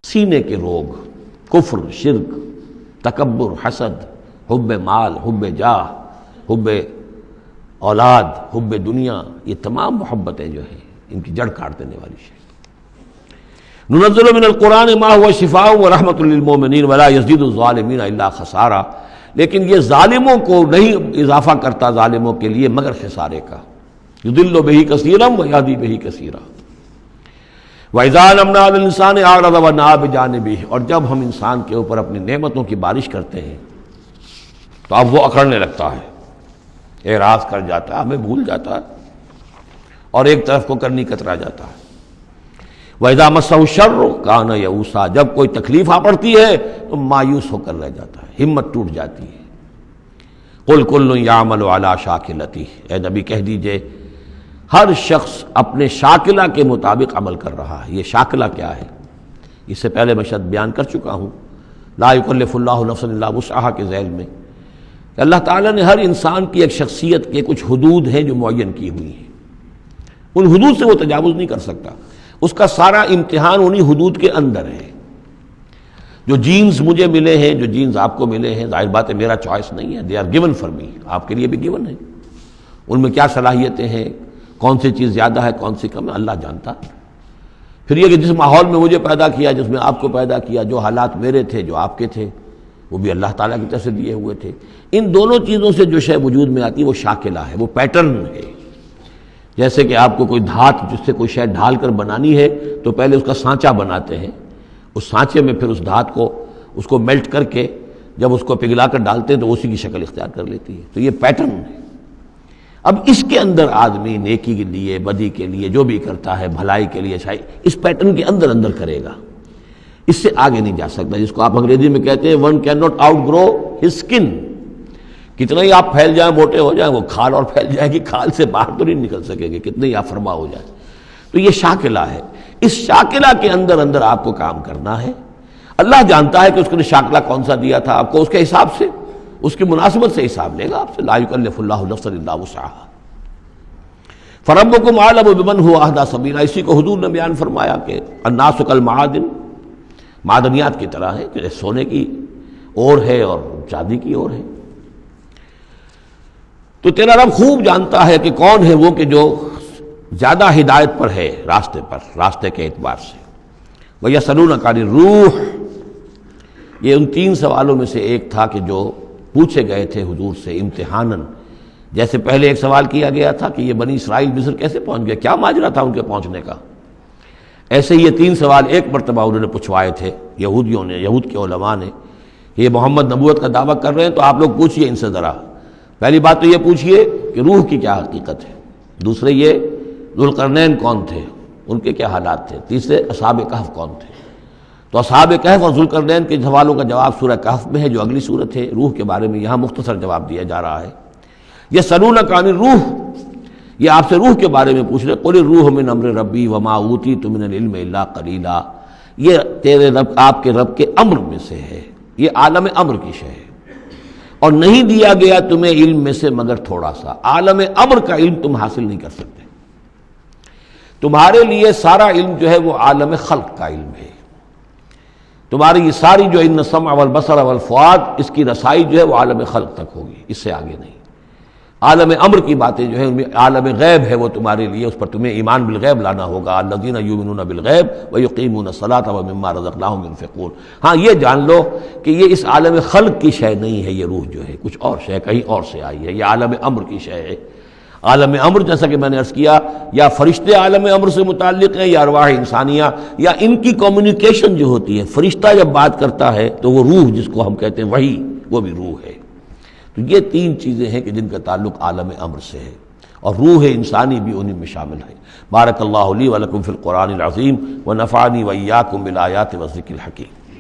سینے کے روگ، کفر، شرک، تکبر، حسد، حب مال، حب جاہ، حب اولاد، حب دنیا، یہ تمام محبتیں جو ہیں ان کی جڑ کاٹ دینے والی شے۔ ننزل من القرآن ما هو شفاء ورحمۃ للمؤمنین ولا یزید الظالمین الا خسارا، لیکن یہ ظالموں کو نہیں اضافہ کرتا ظالموں کے لیے مگر خسارے کا۔ یضل بہ کثیرا ویہدی بہ کثیرا۔ وَإِذَا أَنْعَمْنَا عَلَى الْإِنسَانِ أَعْرَضَ وَنَأَىٰ بِجَانِبِهِ، اور جب ہم انسان کے اوپر اپنی نعمتوں کی بارش کرتے ہیں تو اب وہ اکڑنے لگتا ہے، اعراض کر جاتا ہے، ہمیں بھول جاتا ہے اور ایک طرف کو کرنی کترا جاتا ہے۔ وَإِذَا مَسَّهُ الشَّرُّ كَانَ يَئُوسًا، جب کوئی تکلیف آ پڑتی ہے تو مایوس ہو کر رہ جاتا ہے، ہمت ٹوٹ جاتی ہے۔ قُلْ كُلٌّ يَعْمَلُ عَلَىٰ شَاكِلَتِهِ، اے نبی کہہ دیجئے ہر شخص اپنے شاکلہ کے مطابق عمل کر رہا ہے۔ یہ شاکلہ کیا ہے؟ اس سے پہلے میں شاید بیان کر چکا ہوں، لا یکلف اللہ نفسا الا وسعہا کے ذیل میں، کہ اللہ تعالیٰ نے ہر انسان کی ایک شخصیت کے کچھ حدود ہیں جو معین کی ہوئی ہیں، ان حدود سے وہ تجاوز نہیں کر سکتا، اس کا سارا امتحان انہی حدود کے اندر ہے۔ جو جینز مجھے ملے ہیں، جو جینز آپ کو ملے ہیں، ظاہر بات ہے میرا چوائس نہیں ہے، they are given for me, آپ کے لیے بھی گیون ہے۔ ان میں کیا صلاحیتیں ہیں، کون سی چیز زیادہ ہے کون سی کم ہے، اللہ جانتا۔ پھر یہ کہ جس ماحول میں مجھے پیدا کیا، جس میں آپ کو پیدا کیا، جو حالات میرے تھے جو آپ کے تھے وہ بھی اللہ تعالیٰ کی طرف سے دیے ہوئے تھے۔ ان دونوں چیزوں سے جو شے وجود میں آتی ہے وہ شاکلہ ہے، وہ پیٹرن ہے۔ جیسے کہ آپ کو کوئی دھات جس سے کوئی شے ڈھال کر بنانی ہے تو پہلے اس کا سانچہ بناتے ہیں، اس سانچے میں پھر اس دھات کو اس کو میلٹ کر کے جب اس کو پگھلا کر ڈالتے ہیں تو اسی کی شکل اختیار کر لیتی ہے۔ تو یہ پیٹرن ہے۔ اب اس کے اندر آدمی نیکی کے لیے، بدی کے لیے، جو بھی کرتا ہے، بھلائی کے لیے، اچھائی، اس پیٹرن کے اندر اندر کرے گا، اس سے آگے نہیں جا سکتا، جس کو آپ انگریزی میں کہتے ہیں one can not outgrow his skin. کتنے ہی آپ پھیل جائیں، موٹے ہو جائیں، وہ کھال اور پھیل جائے گی، کھال سے باہر تو نہیں نکل سکیں گے، کتنے ہی آپ فرما ہو جائیں۔ تو یہ شاکلہ ہے، اس شاکلہ کے اندر اندر آپ کو کام کرنا ہے۔ اللہ جانتا ہے کہ اس نے شاکلہ کون سا دیا تھا آپ کو، اس کے حساب سے، اس کی مناسبت سے حساب لے گا آپ سے۔ لا یکلف اللہ نفسا الا وسعہا، فربکم اعلم بمن هو اہدی سبیلا۔ اسی کو حضور نے بیان فرمایا کہ الناس کالمعادن، معدنیات کی طرح ہے، کہ سونے کی اور ہے اور چاندی کی اور ہے۔ تو تیرا رب خوب جانتا ہے کہ کون ہے وہ کہ جو زیادہ ہدایت پر ہے، راستے پر، راستے کے اعتبار سے۔ وَيَسْأَلُونَكَ عَنِ الرُّوحِ، یہ ان 3 سوالوں میں سے ایک تھا کہ جو پوچھے گئے تھے حضور سے امتحاناً۔ جیسے پہلے ایک سوال کیا گیا تھا کہ یہ بنی اسرائیل مصر کیسے پہنچ گئے، کیا ماجرا تھا ان کے پہنچنے کا، ایسے ہی یہ 3 سوال ایک مرتبہ انہوں نے پوچھوائے تھے یہودیوں نے، یہود کے علماء نے۔ یہ محمد نبوت کا دعویٰ کر رہے ہیں تو آپ لوگ پوچھئے ان سے ذرا، پہلی بات تو یہ پوچھئے کہ روح کی کیا حقیقت ہے، دوسرے یہ ذوالقرنین کون تھے، ان کے کیا حالات تھے، تیسرے اصحاب کہف کون تھے۔ تو اصحاب کہف اور ذوالقرنین کے سوالوں کا جواب سورہ کہف میں ہے جو اگلی سورت ہے۔ روح کے بارے میں یہاں مختصر جواب دیا جا رہا ہے۔ یسألونک عن الروح، یہ آپ سے روح کے بارے میں پوچھ رہے، قل الروح من امر ربی وما اوتیت من العلم الا قلیلا، یہ تیرے رب، آپ کے رب کے امر میں سے ہے، یہ عالم امر کی شے ہے، اور نہیں دیا گیا تمہیں علم میں سے مگر تھوڑا سا۔ عالم امر کا علم تم حاصل نہیں کر سکتے، تمہارے لیے سارا علم جو ہے وہ عالم خلق کا علم ہے۔ تمہاری یہ ساری جو ان السمع والبصر والفؤاد، اس کی رسائی جو ہے وہ عالم خلق تک ہوگی، اس سے آگے نہیں۔ عالم امر کی باتیں جو ہیں ان میں عالم غیب ہے، وہ تمہارے لیے اس پر تمہیں ایمان بالغیب لانا ہوگا۔ الذین یؤمنون بالغیب ویقیمون الصلاۃ ومما رزقناہم ينفقون۔ ہاں یہ جان لو کہ یہ اس عالم خلق کی شے نہیں ہے، یہ روح جو ہے کچھ اور شے، کہیں اور سے آئی ہے، یہ عالم امر کی شے ہے۔ عالم امر جیسا کہ میں نے عرض کیا، یا فرشتے عالم امر سے متعلق ہیں یا ارواح انسانیہ، یا ان کی کمیونیکیشن جو ہوتی ہے، فرشتہ جب بات کرتا ہے تو وہ روح جس کو ہم کہتے ہیں وحی، وہ بھی روح ہے۔ تو یہ 3 چیزیں ہیں کہ جن کا تعلق عالم امر سے ہے۔ اور روح انسانی بھی انہیں میں شامل ہے۔ بارک اللہ لی ولکم فی القرآن العظیم ونفعنی وإیاکم بالآیات والذکر الحکیم۔